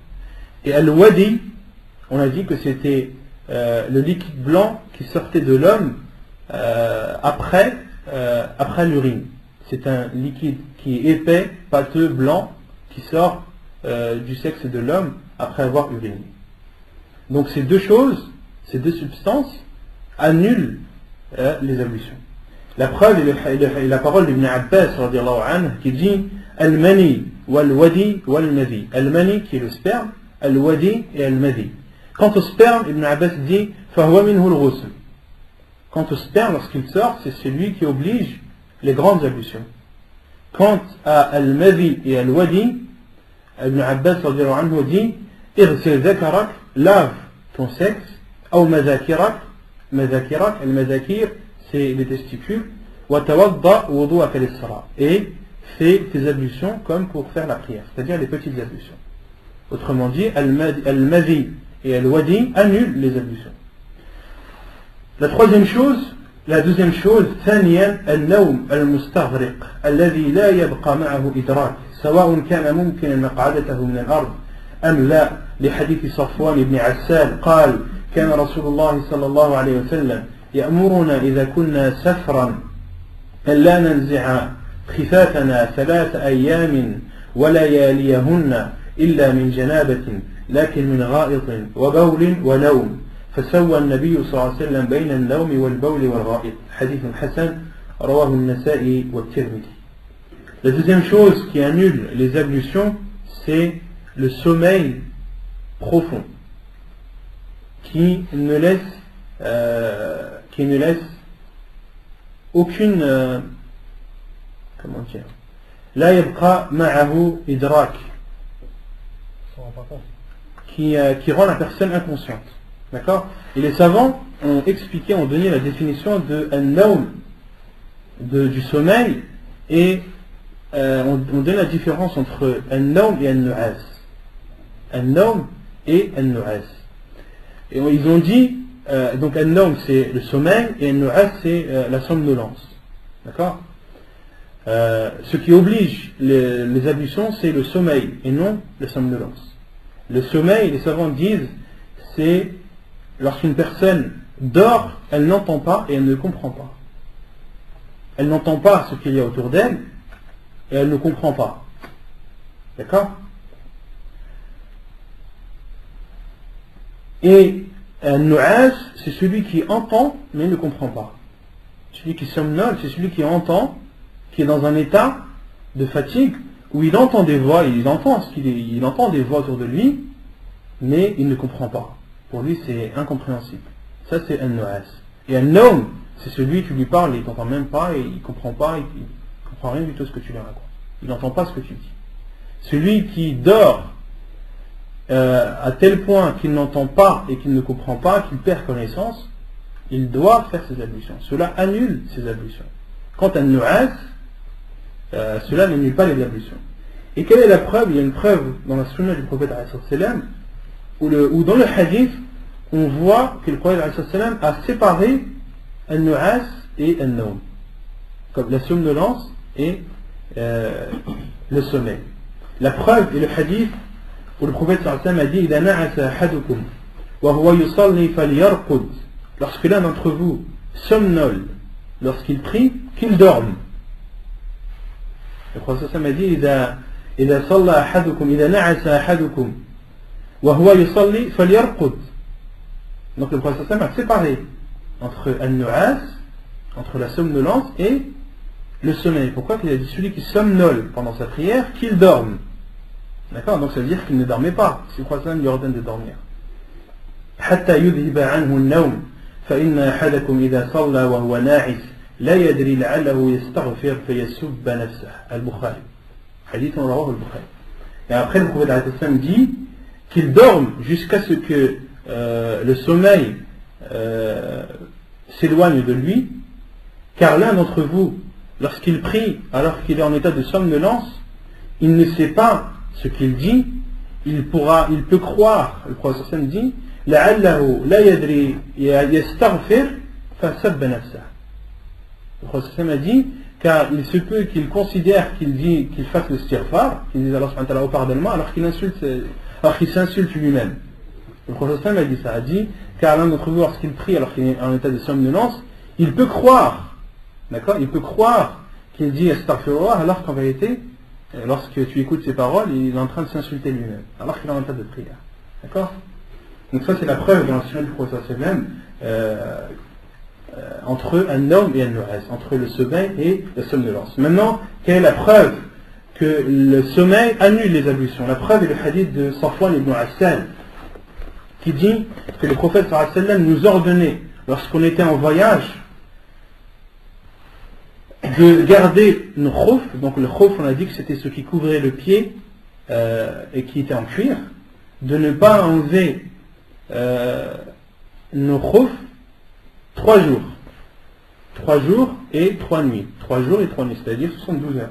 Et al-wadi, on a dit que c'était le liquide blanc qui sortait de l'homme après l'urine. C'est un liquide qui est épais, pâteux, blanc, qui sort du sexe de l'homme après avoir uriné. Donc ces deux choses, ces deux substances annulent les ablutions. La preuve est la parole d'Ibn Abbas qui dit: Al-mani wal-wadi wal-madhi. Al-mani qui est le sperme, al-wadi et al-madhi. Quant au sperme, Ibn Abbas dit: Fahuwa minhu al-ghusl. Quant au sperme, lorsqu'il sort, c'est celui qui oblige les grandes ablutions. Quant à al-madhi et al-wadi, Ibn Abbas dit: Irsil zakarak, lave ton sexe, ou mazakirak, al-mazakir, c'est les testicules, wa tawadda wudu'aka lis-salat, et fais tes ablutions comme pour faire la prière, c'est-à-dire les petites ablutions. Autrement dit, al-madhi et al-wadi annulent les ablutions. La deuxième chose, ثانيا النوم المستغرق الذي لا يبقى معه إدراك سواء كان ممكنا مقعدته من الأرض أم لا، لحديث صفوان بن عسال قال: كان رسول الله صلى الله عليه وسلم يأمرنا إذا كنا سفرا أن لا ننزع خفافنا 3 أيام ولياليهن إلا من جنابة لكن من غائط وبول ونوم، فسوى النبي صلى الله عليه وسلم بين النوم والبول والغائط. حديث حسن رواه النسائي والترمذي. La deuxième chose qui annule les ablutions, c'est le sommeil profond qui ne laisse aucune comment dire, la yabqa ma'ahu idrak, qui rend la personne inconsciente. D'accord? Et les savants ont expliqué, ont donné la définition de an-nawm, du sommeil, et on donne la différence entre an-nawm et an-nu'as. An-nawm et an-nu'as. Et ils ont dit, donc an-nawm c'est le sommeil, et an-nu'as c'est la somnolence. D'accord? Ce qui oblige les ablutions, c'est le sommeil et non la somnolence. Le sommeil, les savants disent, c'est lorsqu'une personne dort, elle n'entend pas et elle ne comprend pas. Elle n'entend pas ce qu'il y a autour d'elle et elle ne comprend pas. D'accord? Et un nu'as, c'est celui qui entend mais ne comprend pas. Celui qui somnole, c'est celui qui entend, qui est dans un état de fatigue où il entend des voix, il entend des voix autour de lui, mais il ne comprend pas. Pour lui, c'est incompréhensible. Ça, c'est un nu'as. Et un homme, c'est celui qui lui parle, il t'entend même pas, et il comprend pas, il comprend rien du tout ce que tu lui racontes. Il n'entend pas ce que tu dis. Celui qui dort à tel point qu'il n'entend pas et qu'il ne comprend pas, qu'il perd connaissance, il doit faire ses ablutions. Cela annule ses ablutions. Quant à un nu'as, cela n'annule pas les ablutions. Et quelle est la preuve? Il y a une preuve dans la sunna du prophète où dans le hadith, on voit que le prophète a séparé un nu'as et un nawm, comme la somnolence et le sommeil. La preuve est le hadith où le prophète a dit إِذَا نَعَسَ أَحَدُكُمْ وَهُوَ يُصَلِّي فَلْيَرْقُدْ. Lorsque l'un d'entre vous somnole, lorsqu'il prie, qu'il dorme. Le prophète a dit إِذَا صَلَّى أَحَدُكُمْ إِذَا نَعَسَ أَحَدُكُمْ وَهُوَ يُصَلِّي فَلْيَرْقُدْ. Donc le prophète a séparé entre an-nu'as, entre la somnolence et le sommeil. Pourquoi? Il a dit celui qui somnole pendant sa prière, qu'il dorme. D'accord? Donc ça veut dire qu'il ne dormait pas. Si le prophète lui ordonne de dormir. حتى يذهب عنه النوم فإن أحدكم إذا صلى وهو ناعس لا يدري لعله يستغفر فيسب نفسه. Al-Bukhari. Hadith رواه البخاري. Et après le prophète dit qu'il dorme jusqu'à ce que le sommeil s'éloigne de lui, car l'un d'entre vous, lorsqu'il prie alors qu'il est en état de somnolence, il ne sait pas ce qu'il dit, il peut croire, le prophète dit, لعله لا يدري يستغفر فسب نفسه. Le prophète a dit, car il se peut qu'il considère qu'il fasse le istighfar, qu'il dise Allah subhanahu wa ta'ala pardonne-moi, alors qu'il s'insulte lui-même. Le prophète a dit ça, a dit, car l'un d'entre vous, lorsqu'il prie alors qu'il est en état de somnolence, il peut croire, d'accord, il peut croire qu'il dit astaghfirullah, alors qu'en vérité, lorsque tu écoutes ses paroles, il est en train de s'insulter lui-même, alors qu'il est en état de prière. D'accord? Donc ça c'est la preuve dans le sunnah du prophète entre un homme et un nu'as, entre le sommeil et la somnolence. Maintenant, quelle est la preuve que le sommeil annule les ablutions? La preuve est le hadith de Safwan ibn Assal, qui dit que le prophète nous ordonnait, lorsqu'on était en voyage, de garder nos khouf. Donc le khouf, on a dit que c'était ce qui couvrait le pied et qui était en cuir, de ne pas enlever nos khouf 3 jours. 3 jours et 3 nuits. 3 jours et 3 nuits, c'est-à-dire 72 heures.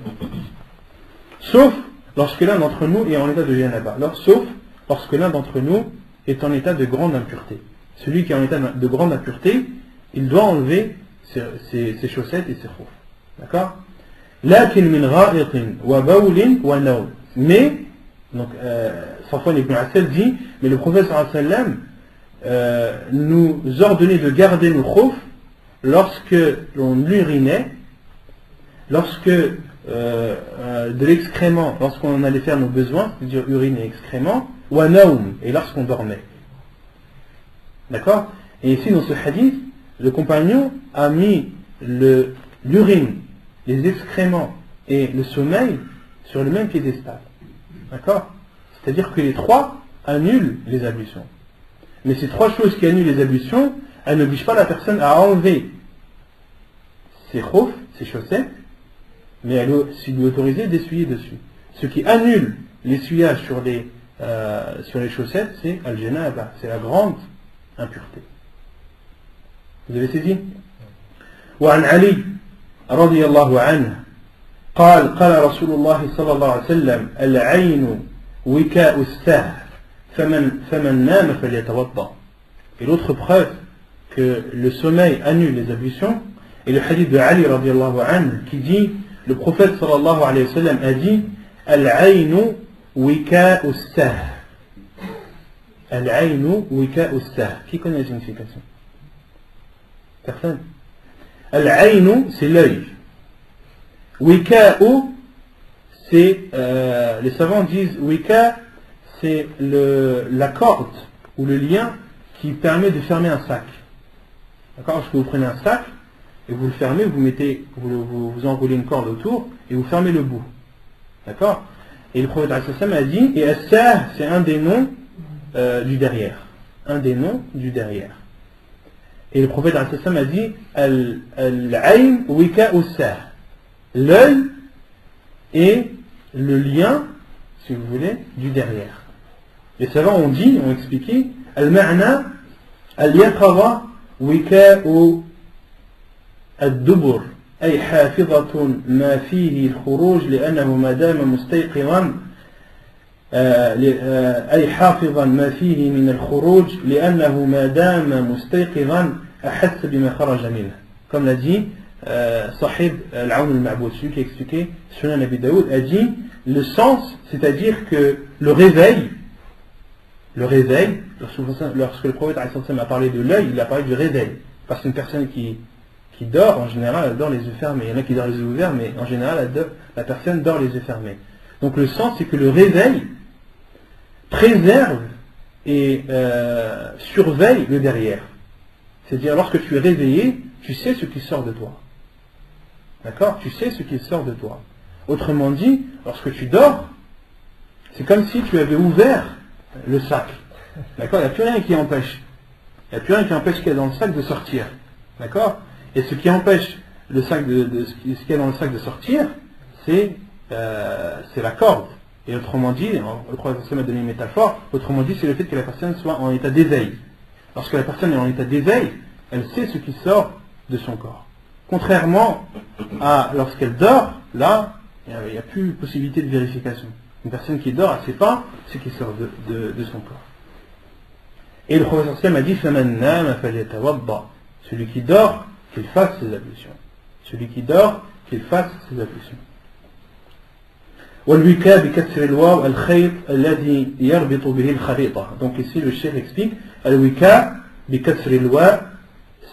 Sauf lorsque l'un d'entre nous est en état de janaba. Sauf lorsque l'un d'entre nous est en état de grande impureté. Celui qui est en état de grande impureté, il doit enlever ses chaussettes et ses khouf. D'accord? لكن من غائط وبول ونوم. Mais, donc, Safwan ibn Assal dit, mais le prophète sallallahu nous ordonnait de garder nos khouf lorsque l'on urinait, lorsque de l'excrément, lorsqu'on allait faire nos besoins, c'est-à-dire urine et excrément, ou naum, et lorsqu'on dormait. D'accord? Et ici dans ce hadith, le compagnon a mis l'urine, les excréments et le sommeil sur le même piédestal. D'accord? C'est-à-dire que les trois annulent les ablutions. Mais ces trois choses qui annulent les ablutions, elles n'obligent pas la personne à enlever ses khouf, ses chaussettes, mais elle lui est autorisée d'essuyer dessus. Ce qui annule l'essuyage sur les chaussettes, c'est al-janaba, c'est la grande impureté. Vous avez saisi? وعن علي رضي الله عنه قال رسول الله صلى الله عليه وسلم العين وكاء السهل فمن نام فليتوضأ. Et l'autre preuve que le sommeil annule les ablutions est le hadith de Ali radiallahu anhu qui dit, le prophète sallallahu alayhi wa sallam a dit al-aynu wika'u as-sahr. Al-aynu wika'u as-sahr. Qui connaît la signification? Personne. Al-aynu, c'est l'œil. Wika'u, c'est les savants disent wika, c'est la corde ou le lien qui permet de fermer un sac. D'accord? Lorsque vous prenez un sac et vous le fermez, vous enroulez une corde autour et vous fermez le bout. D'accord? Et le prophète a dit, et as-sah, c'est un des noms du derrière. Un des noms du derrière. Et le prophète a dit, al-ayn wika'u as-sah. L'œil est le lien, si vous voulez, du derrière. Les savants ont expliqué, al-ma'na al-yaqadha wika'u ad-dubur, ay hafizatun ma fihi al-khuruj li'annahu ma dama mustayqiran ay hafizan ma fihi min al-khuruj li'annahu ma dama mustayqiran ahass bima kharaja minhu. Comme l'a dit Sahib al-Aoun al-Ma'boud, celui qui a expliqué Sunan Abi Daoud, a dit le sens, c'est-à-dire que le réveil, lorsque le prophète a parlé de l'œil, il a parlé du réveil. Parce qu'une personne qui dort, en général, elle dort les yeux fermés. Il y en a qui dorment les yeux ouverts, mais en général, la personne dort les yeux fermés. Donc le sens, c'est que le réveil préserve et surveille le derrière. C'est-à-dire, lorsque tu es réveillé, tu sais ce qui sort de toi. D'accord? Tu sais ce qui sort de toi. Autrement dit, lorsque tu dors, c'est comme si tu avais ouvert le sac. D'accord? Il n'y a plus rien qui empêche. Il n'y a plus rien qui empêche ce qu'il y a dans le sac de sortir. D'accord? Et ce qui empêche le sac ce qu'il y a dans le sac de sortir, c'est la corde. Et autrement dit, le prophète a donné une métaphore, autrement dit, c'est le fait que la personne soit en état d'éveil. Lorsque la personne est en état d'éveil, elle sait ce qui sort de son corps. Contrairement à lorsqu'elle dort, là, il n'y a plus possibilité de vérification. Une personne qui dort, elle ne sait pas ce qui sort de son corps. Et le prophète a dit, celui qui dort, qu'il fasse ses ablutions. Celui qui dort, qu'il fasse ses ablutions. Donc ici le cheikh explique, al-wika bi kasri al-wa,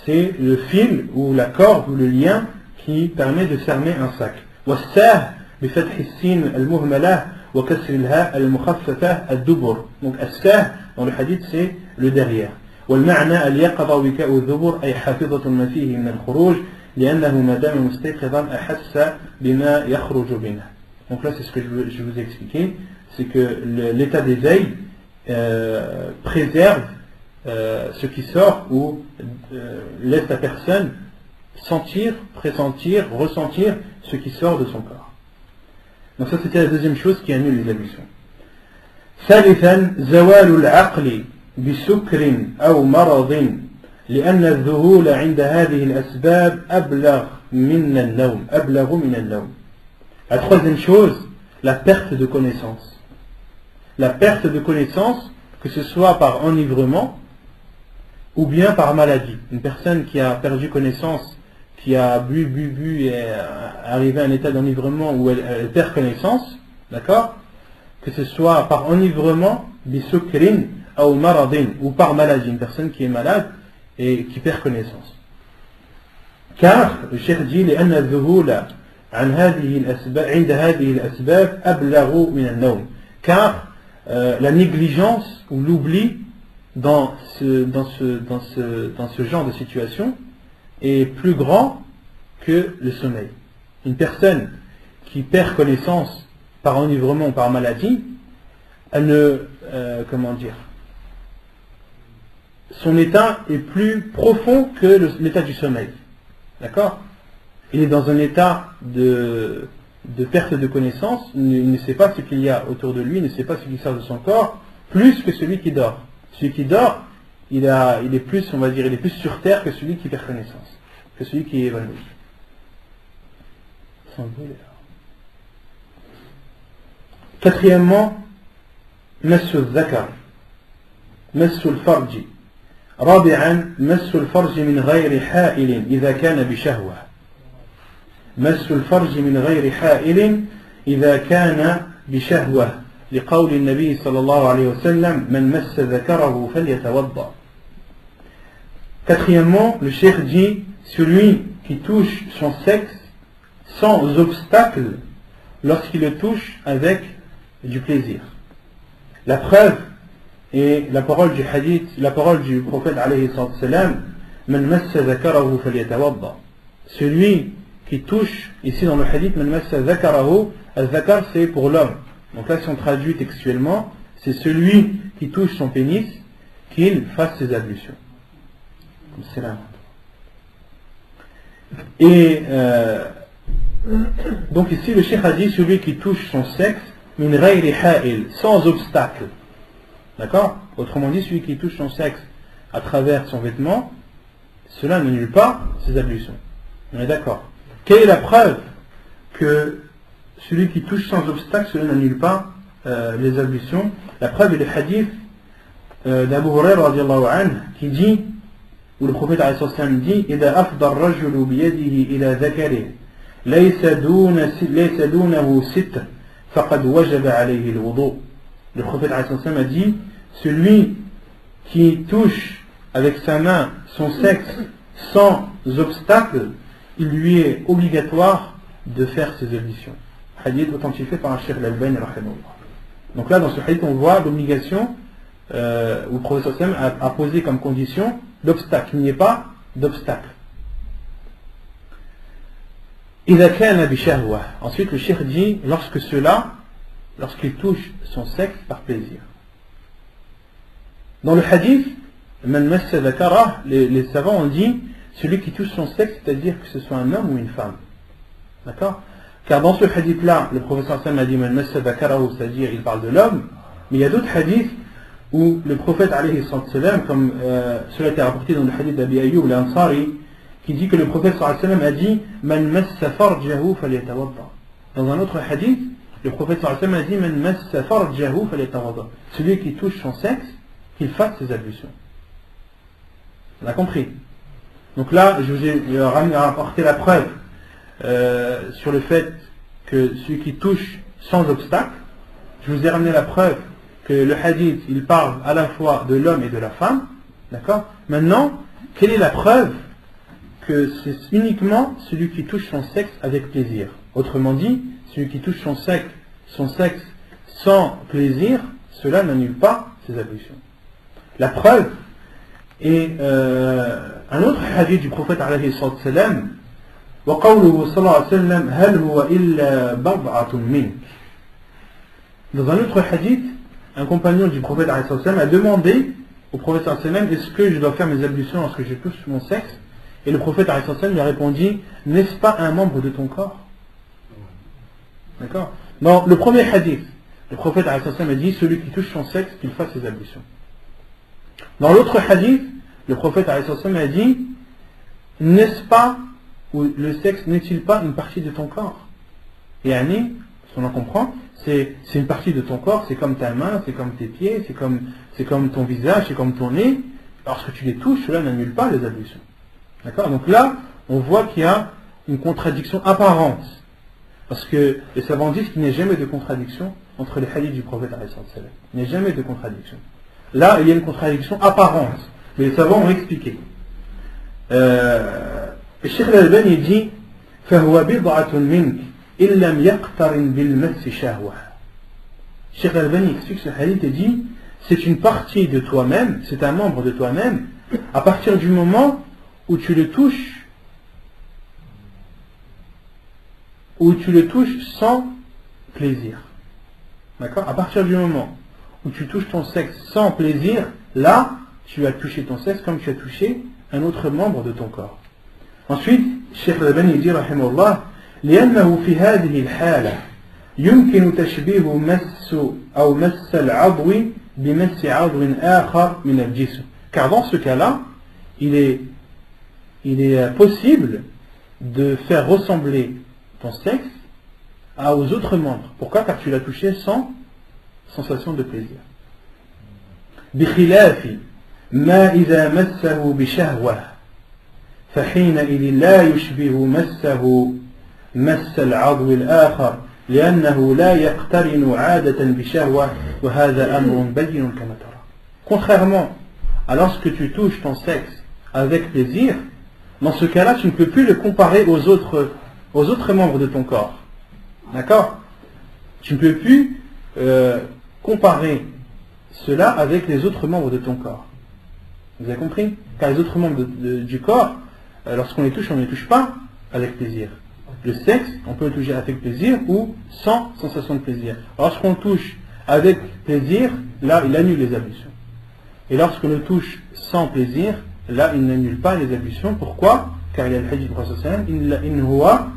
c'est le fil ou la corde ou le lien qui permet de fermer un sac. Was-sah bi fath as-sin al-muhmalah wa kasr al-ha al-mukhaffafah ad-dubur. Donc as-sah dans le hadith c'est le derrière. والمعنى اليقظة وكاء الذبر أي حافظة ما فيه من الخروج لأنه ما دام مستيقظا أحس بما يخرج منه. Donc là c'est ce que je vous ai expliqué, c'est que l'état d'éveil préserve ce qui sort ou laisse la personne sentir, pressentir, ressentir ce qui sort de son corps. Donc ça c'était la deuxième chose qui annule les ablutions. ثالثا زوال العقل بسكر أو مرض لأن الذهول عند هذه الأسباب أبلغ من النوم. La troisième chose, la perte de connaissance. La perte de connaissance, que ce soit par enivrement ou bien par maladie. Une personne qui a perdu connaissance, qui a bu et est arrivée à un état d'enivrement où elle perd connaissance, d'accord? Que ce soit par enivrement, bisukrin ou maradin, ou par maladie, une personne qui est malade et qui perd connaissance. Car, le cheikh dit, لأن الذهول عن هذه الأسباب عند هذه الأسباب أبلغ من النوم. Car la négligence ou l'oubli dans ce genre de situation est plus grand que le sommeil. Une personne qui perd connaissance par enivrement ou par maladie, elle ne, son état est plus profond que l'état du sommeil. D'accord? Il est dans un état de perte de connaissance, il ne sait pas ce qu'il y a autour de lui, il ne sait pas ce qui sort de son corps, plus que celui qui dort. Celui qui dort, il est plus, on va dire, il est plus sur terre que celui qui perd connaissance, que celui qui est évanoui. Quatrièmement, مسُ الذكر مسُ الفرج. رابعا مسُ الفرج من غير حائل إذا كان بشهوة. مسُ الفرج من غير حائل إذا كان بشهوة لقول النبي صلى الله عليه وسلم من مس ذكره فليتوضأ. Quatrièmement, le cheikh dit celui qui touche son sexe sans obstacle lorsqu'il le touche avec du plaisir. La preuve est la parole du hadith, la parole du prophète alayhi salam, man massa dhakarahu falyatawadda. Celui qui touche, ici dans le hadith, man massa dhakarahu, al-dhakar c'est pour l'homme. Donc là si on traduit textuellement, c'est celui qui touche son pénis qu'il fasse ses ablutions. C'est là. Et donc ici le cheikh a dit celui qui touche son sexe min ghayri ha'il, sans obstacle. D'accord? Autrement dit, celui qui touche son sexe à travers son vêtement, cela n'annule pas ses ablutions. On est d'accord? Quelle est la preuve que celui qui touche sans obstacle, cela n'annule pas les ablutions? La preuve est le hadith d'Abu Hurayra radiallahu anhu qui dit, où le prophète alayhi sallam dit إذا أفضى الرجل بيده إلى ذكره ليس دونه ستر فقد وجب عليه الوضوء. Le prophète alayhi sallam a dit celui qui touche avec sa main son sexe sans obstacle, il lui est obligatoire de faire ses ablutions. Hadith authentifié par un Cheikh al-Albani rahimahullah. Donc là dans ce hadith on voit l'obligation où le prophète sallam a posé comme condition l'obstacle, il n'y ait pas d'obstacle. Ensuite le cheikh dit lorsqu'il touche son sexe par plaisir. Dans le hadith, les savants ont dit celui qui touche son sexe, c'est-à-dire que ce soit un homme ou une femme. D'accord? Car dans ce hadith-là, le professeur Sam a dit c'est-à-dire il parle de l'homme, mais il y a d'autres hadiths où le prophète alayhi sallam, comme cela a été rapporté dans le hadith d'Abi Ayyub l'Ansari, qui dit que le prophète sallam a dit man massa farjahu falyatawadda. Dans un autre hadith, le prophète sallam a dit man massa farjahu falyatawadda. Celui qui touche son sexe, qu'il fasse ses ablutions. On a compris? Donc là, je vous ai rapporté la preuve sur le fait que celui qui touche sans obstacle, je vous ai ramené la preuve que le hadith, il parle à la fois de l'homme et de la femme. D'accord? Maintenant, quelle est la preuve que c'est uniquement celui qui touche son sexe avec plaisir? Autrement dit, celui qui touche son sexe sans plaisir, cela n'annule pas ses ablutions. La preuve est un autre hadith du prophète alayhi sallam, وقوله صلى الله عليه وسلم هل هو إلا بضعة منك. Dans un autre hadith, un compagnon du prophète alayhi sallam a demandé au prophète sallam est-ce que je dois faire mes ablutions lorsque je touche mon sexe? Et le prophète alayhi sallam lui a répondu n'est-ce pas un membre de ton corps? D'accord? Dans le premier hadith, le prophète alayhi sallam a dit celui qui touche son sexe, qu'il fasse ses ablutions. Dans l'autre hadith, le prophète alayhi sallam a dit n'est-ce pas, ou le sexe n'est-il pas une partie de ton corps? Et Annie, si on en comprend, c'est une partie de ton corps, c'est comme ta main, c'est comme tes pieds, c'est comme ton visage, c'est comme ton nez. Lorsque tu les touches, cela n'annule pas les ablutions. D'accord? Donc là, on voit qu'il y a une contradiction apparente. Parce que les savants disent qu'il n'y a jamais de contradiction entre les hadiths du prophète alayhi sallam. Il n'y a jamais de contradiction. Là, il y a une contradiction apparente. Mais les savants ont expliqué. Le Cheikh al-Albani dit فَهُوَ بِضْعَةٌ مِنْكَ إِنْ لَمْ يَقْتَرِنْ بِالْمَسِّ شَهْوَةً. Cheikh al-Albani explique ce hadith et dit c'est une partie de toi-même, c'est un membre de toi-même, à partir du moment où tu le touches sans plaisir. D'accord? À partir du moment où tu touches ton sexe sans plaisir, là, tu as touché ton sexe comme tu as touché un autre membre de ton corps. Ensuite, Cheikh Al-Albani dit rahimahullah لأنه في هذه الحالة يمكن تشبيه مس أو مس العضو بمس عضو آخر من الجسم. Car dans ce cas-là, il est possible de faire ressembler ton sexe aux autres membres. Pourquoi? Car tu l'as touché sans sensation de plaisir. بخلاف ما إذا مسه بشهوة فحينئذ لا يشبه مسه مس العضو الآخر لأنه لا يقترن عادة بشهوة وهذا أمر بين كما ترى. Contrairement à lorsque tu touches ton sexe avec plaisir, dans ce cas-là, tu ne peux plus le comparer aux autres membres de ton corps. D'accord? Tu ne peux plus comparer cela avec les autres membres de ton corps. Vous avez compris? Car les autres membres du corps, lorsqu'on les touche, on ne les touche pas avec plaisir. Le sexe, on peut le toucher avec plaisir ou sans sensation de plaisir. Lorsqu'on le touche avec plaisir, là, il annule les ablutions. Et lorsqu'on le touche sans plaisir, là, il n'annule pas les ablutions. Pourquoi? Car il y a le hadith du Prophète sallallahu alayhi wa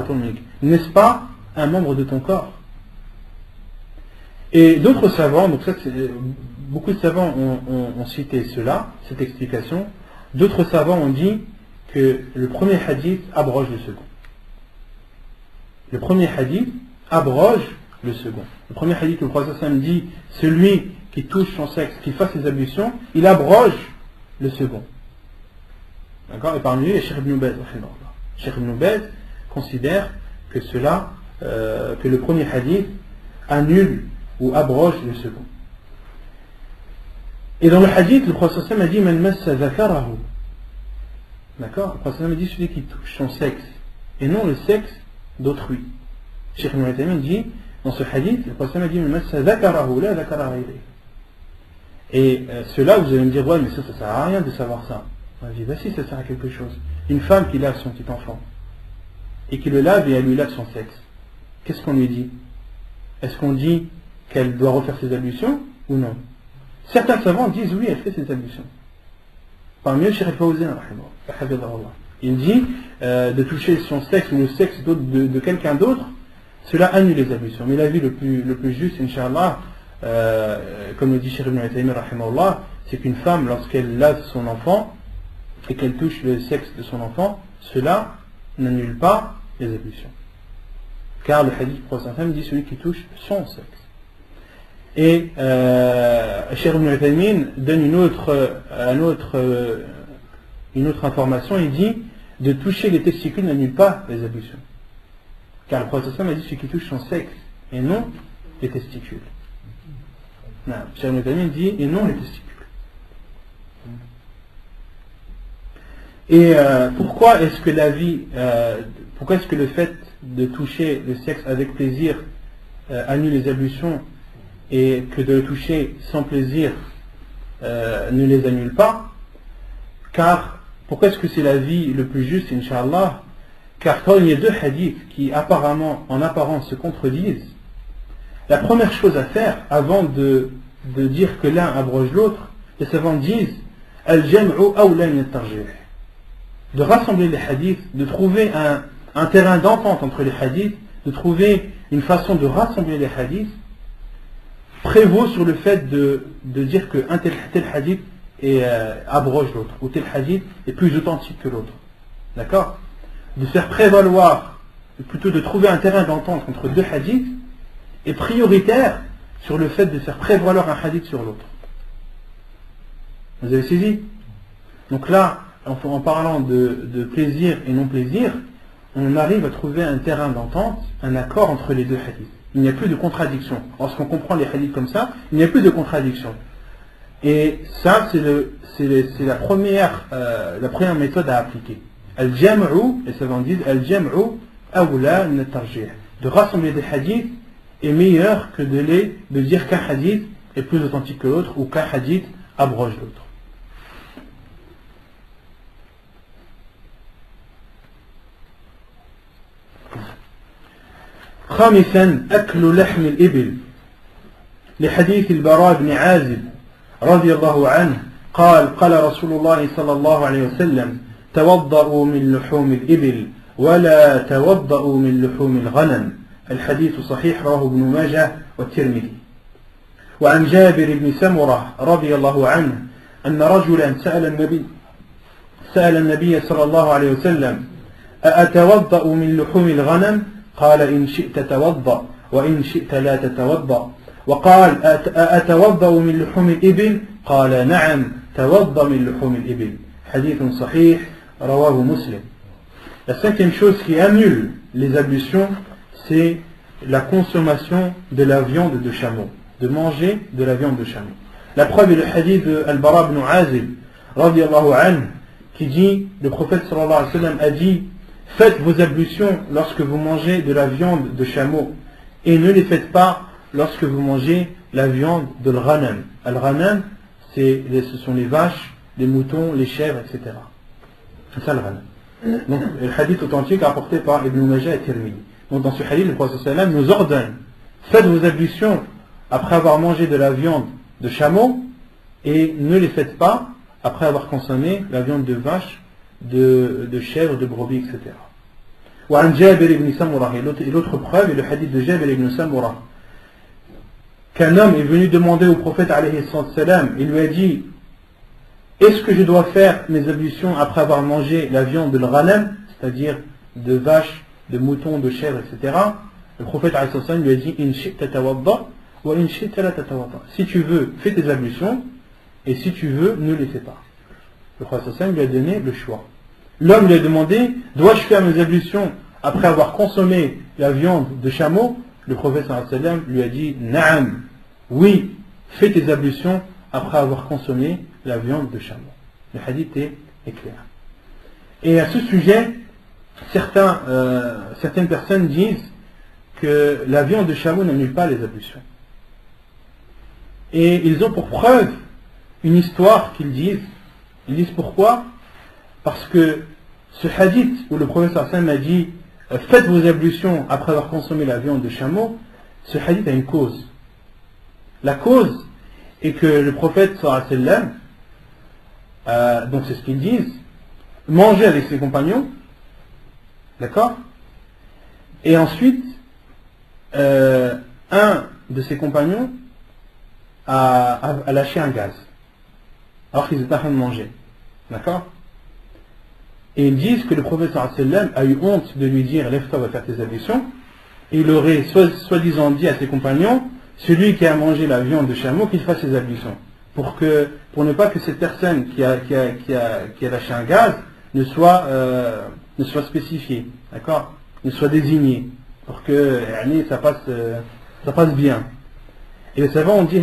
sallam, n'est-ce pas un membre de ton corps? Et d'autres savants, donc ça, beaucoup de savants ont cité cela, cette explication. D'autres savants ont dit que le premier hadith abroge le second. Le premier hadith abroge le second. Le premier hadith, le Prophète sallallahu alayhi wa sallam dit, celui qui touche son sexe, qui fasse ses ablutions, il abroge le second. D'accord? Et parmi lui, Cheikh Ibn Baz. Cheikh Ibn Baz considère que que le premier hadith annule ou abroge le second. Et dans le hadith, le Prophète sallallahu alayhi wa sallam a dit, Man massa zakarahu. D'accord? Le Prophète sallallahu alayhi wa sallam a dit, celui qui touche son sexe, et non le sexe d'autrui. Cheikh Ibn Baz dit, dans ce hadith, le Prophète sallallahu alayhi wa sallam a dit, Man massa zakarahu, la zakara ghayri. Et cela, vous allez me dire, ouais, mais ça sert à rien de savoir ça. On va dire, bah si, ça sert à quelque chose. Une femme qui lave son petit enfant, et qui le lave et elle lui lave son sexe, qu'est-ce qu'on lui dit? Est-ce qu'on dit qu'elle doit refaire ses ablutions ou non? Certains savants disent oui, elle fait ses ablutions. Parmi eux, Cheikh Al-Fawzan, il dit de toucher son sexe ou le sexe de quelqu'un d'autre, cela annule les ablutions. Mais l'avis le plus juste, Inch'Allah, comme le dit Cheikh Ibn Taymiyyah, c'est qu'une femme, lorsqu'elle lave son enfant et qu'elle touche le sexe de son enfant, cela n'annule pas les ablutions. Car le hadith du Prophète dit celui qui touche son sexe. Et Cheikh Ibn Taymiyyah donne une autre information, il dit de toucher les testicules n'annule pas les ablutions. Car le Prophète a dit celui qui touche son sexe et non les testicules. Non, Cheikh Ibn Taymiyyah dit et non les testicules. Et pourquoi est-ce que le fait de toucher le sexe avec plaisir annule les ablutions et que de le toucher sans plaisir ne les annule pas? Car pourquoi est-ce que c'est l'avis le plus juste, Inch'Allah? Car quand il y a deux hadiths qui en apparence se contredisent, la première chose à faire avant de dire que l'un abroge l'autre, les savants disent al-jam'u awla min at-tarjih, de rassembler les hadiths, de trouver un terrain d'entente entre les hadiths, de trouver une façon de rassembler les hadiths, prévaut sur le fait de dire qu'un tel hadith abroge l'autre, ou tel hadith est plus authentique que l'autre. D'accord? De faire prévaloir, plutôt de trouver un terrain d'entente entre deux hadiths, est prioritaire sur le fait de faire prévaloir un hadith sur l'autre. Vous avez saisi? Donc là, en parlant de plaisir et non plaisir, on arrive à trouver un terrain d'entente, un accord entre les deux hadiths. Il n'y a plus de contradiction. Lorsqu'on comprend les hadiths comme ça, il n'y a plus de contradiction. Et ça, c'est la première méthode à appliquer. Al-jam'u, les savants disent, al-jam'u awla min at-tarjih. De rassembler des hadiths est meilleur que de dire qu'un hadith est plus authentique que l'autre ou qu'un hadith abroge l'autre. خامسا أكل لحم الإبل لحديث البراء بن عازب رضي الله عنه قال قال رسول الله صلى الله عليه وسلم توضأوا من لحوم الإبل ولا توضأوا من لحوم الغنم. الحديث صحيح رواه ابن ماجه والترمذي. وعن جابر بن سمرة رضي الله عنه أن رجلا سأل النبي صلى الله عليه وسلم أأتوضأ من لحوم الغنم؟ قال إن شئت توضأ وإن شئت لا تتوضأ. وقال أأتوضأ من لحوم الإبل؟ قال نعم توضأ من لحوم الإبل. حديث صحيح رواه مسلم. La cinquième chose qui annule les ablutions, c'est la consommation de la viande de chameau, de manger de la viande de chameau. La preuve est le hadith de Al-Bara ibn Azib radiyallahu anhu qui dit, le prophète sallallahu alayhi wa sallam a dit, faites vos ablutions lorsque vous mangez de la viande de chameau et ne les faites pas lorsque vous mangez la viande de l'ghanam. Al-ghanam, ce sont les vaches, les moutons, les chèvres, etc. C'est ça le ghanam. Donc le hadith authentique apporté par Ibn Majah et Tirmidhi. Donc dans ce hadith, le prophète sallallahu alayhi wa sallam nous ordonne, faites vos ablutions après avoir mangé de la viande de chameau et ne les faites pas après avoir consommé la viande de vache, de chèvre, de brebis, etc. وعن جابر بن سمرة, et l'autre preuve est le hadith de Jabir ibn Samura, qu'un homme est venu demander au prophète alayhi salam, il lui a dit, est-ce que je dois faire mes ablutions après avoir mangé la viande de l'ghanam, c'est-à-dire de vache, de mouton, de chèvre, etc. Le prophète alayhi salam lui a dit, in shi'ta tawadda wa in shi'ta la tatawadda. Si tu veux, fais tes ablutions, et si tu veux, ne les fais pas. Le prophète sallam lui a donné le choix. L'homme lui a demandé, dois-je faire mes ablutions après avoir consommé la viande de chameau? Le prophète sallam lui a dit, na'am, oui, fais tes ablutions après avoir consommé la viande de chameau. Le hadith est clair. Et à ce sujet, certaines personnes disent que la viande de chameau n'annule pas les ablutions. Et ils ont pour preuve une histoire qu'ils disent. Ils disent pourquoi? Parce que ce hadith où le prophète sallam a dit faites vos ablutions après avoir consommé la viande de chameau, ce hadith a une cause. La cause est que le prophète sallam, donc c'est ce qu'ils disent, mangeait avec ses compagnons, d'accord? Et ensuite, un de ses compagnons a lâché un gaz, alors qu'ils étaient en train de manger, d'accord? Et ils disent que le prophète sallam a eu honte de lui dire lève-toi, va faire tes ablutions, et il aurait soi-disant dit à ses compagnons, celui qui a mangé la viande de chameau, qu'il fasse ses ablutions, pour ne pas que cette personne qui a lâché un gaz ne soit spécifiée, d'accord, ne soit désignée, pour que ça passe bien. Et les savants ont dit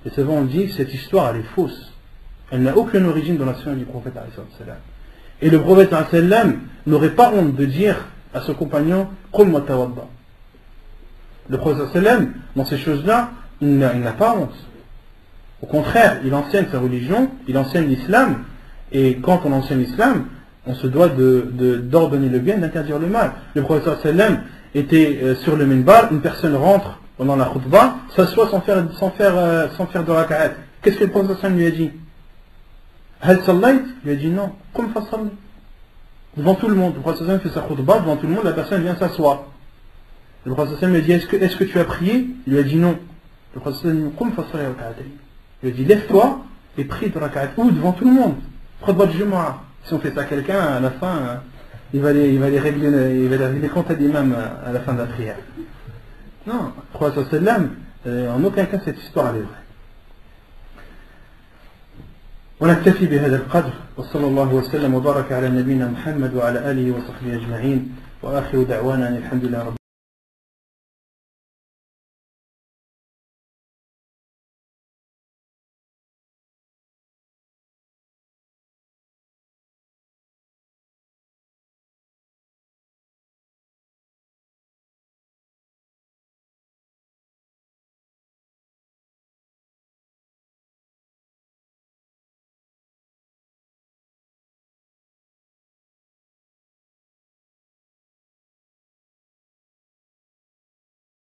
les savants ont dit que cette histoire elle est fausse, elle n'a aucune origine dans la sunna du prophète sallam. Et le prophète sallam n'aurait pas honte de dire à son compagnon qum wa tawadda. Le prophète sallam dans ces choses-là il n'a pas honte, au contraire il enseigne sa religion, il enseigne l'islam, et quand on enseigne l'islam on se doit d'ordonner le bien et d'interdire le mal. Le prophète sallam était sur le minbar, une personne rentre pendant la khutbah, s'assoit sans faire de raka'at. Qu'est-ce que le prophète sallam lui a dit? Hal sallayt? Il lui a dit non, qum fa salli. Devant tout le monde, le prophète sallam fait sa khutbah, devant tout le monde, la personne vient s'asseoir. Le prophète sallam lui a dit est-ce que tu as prié? Il lui a dit non. Le prophète sallam lui a dit qum fa salli raka'atayn. Il lui a dit lève-toi et prie de raka'at. Ou devant tout le monde, khutbah de Jumu'ah. Si on fait ça à quelqu'un, à la fin, il va les régler comptes à l'imam à la fin de la prière. Non, le prophète sallam, en aucun cas cette histoire elle est vraie. ونكتفي بهذا القدر وصلى الله وسلم وبارك على نبينا محمد وعلى آله وصحبه أجمعين وآخر دعوانا الحمد لله رب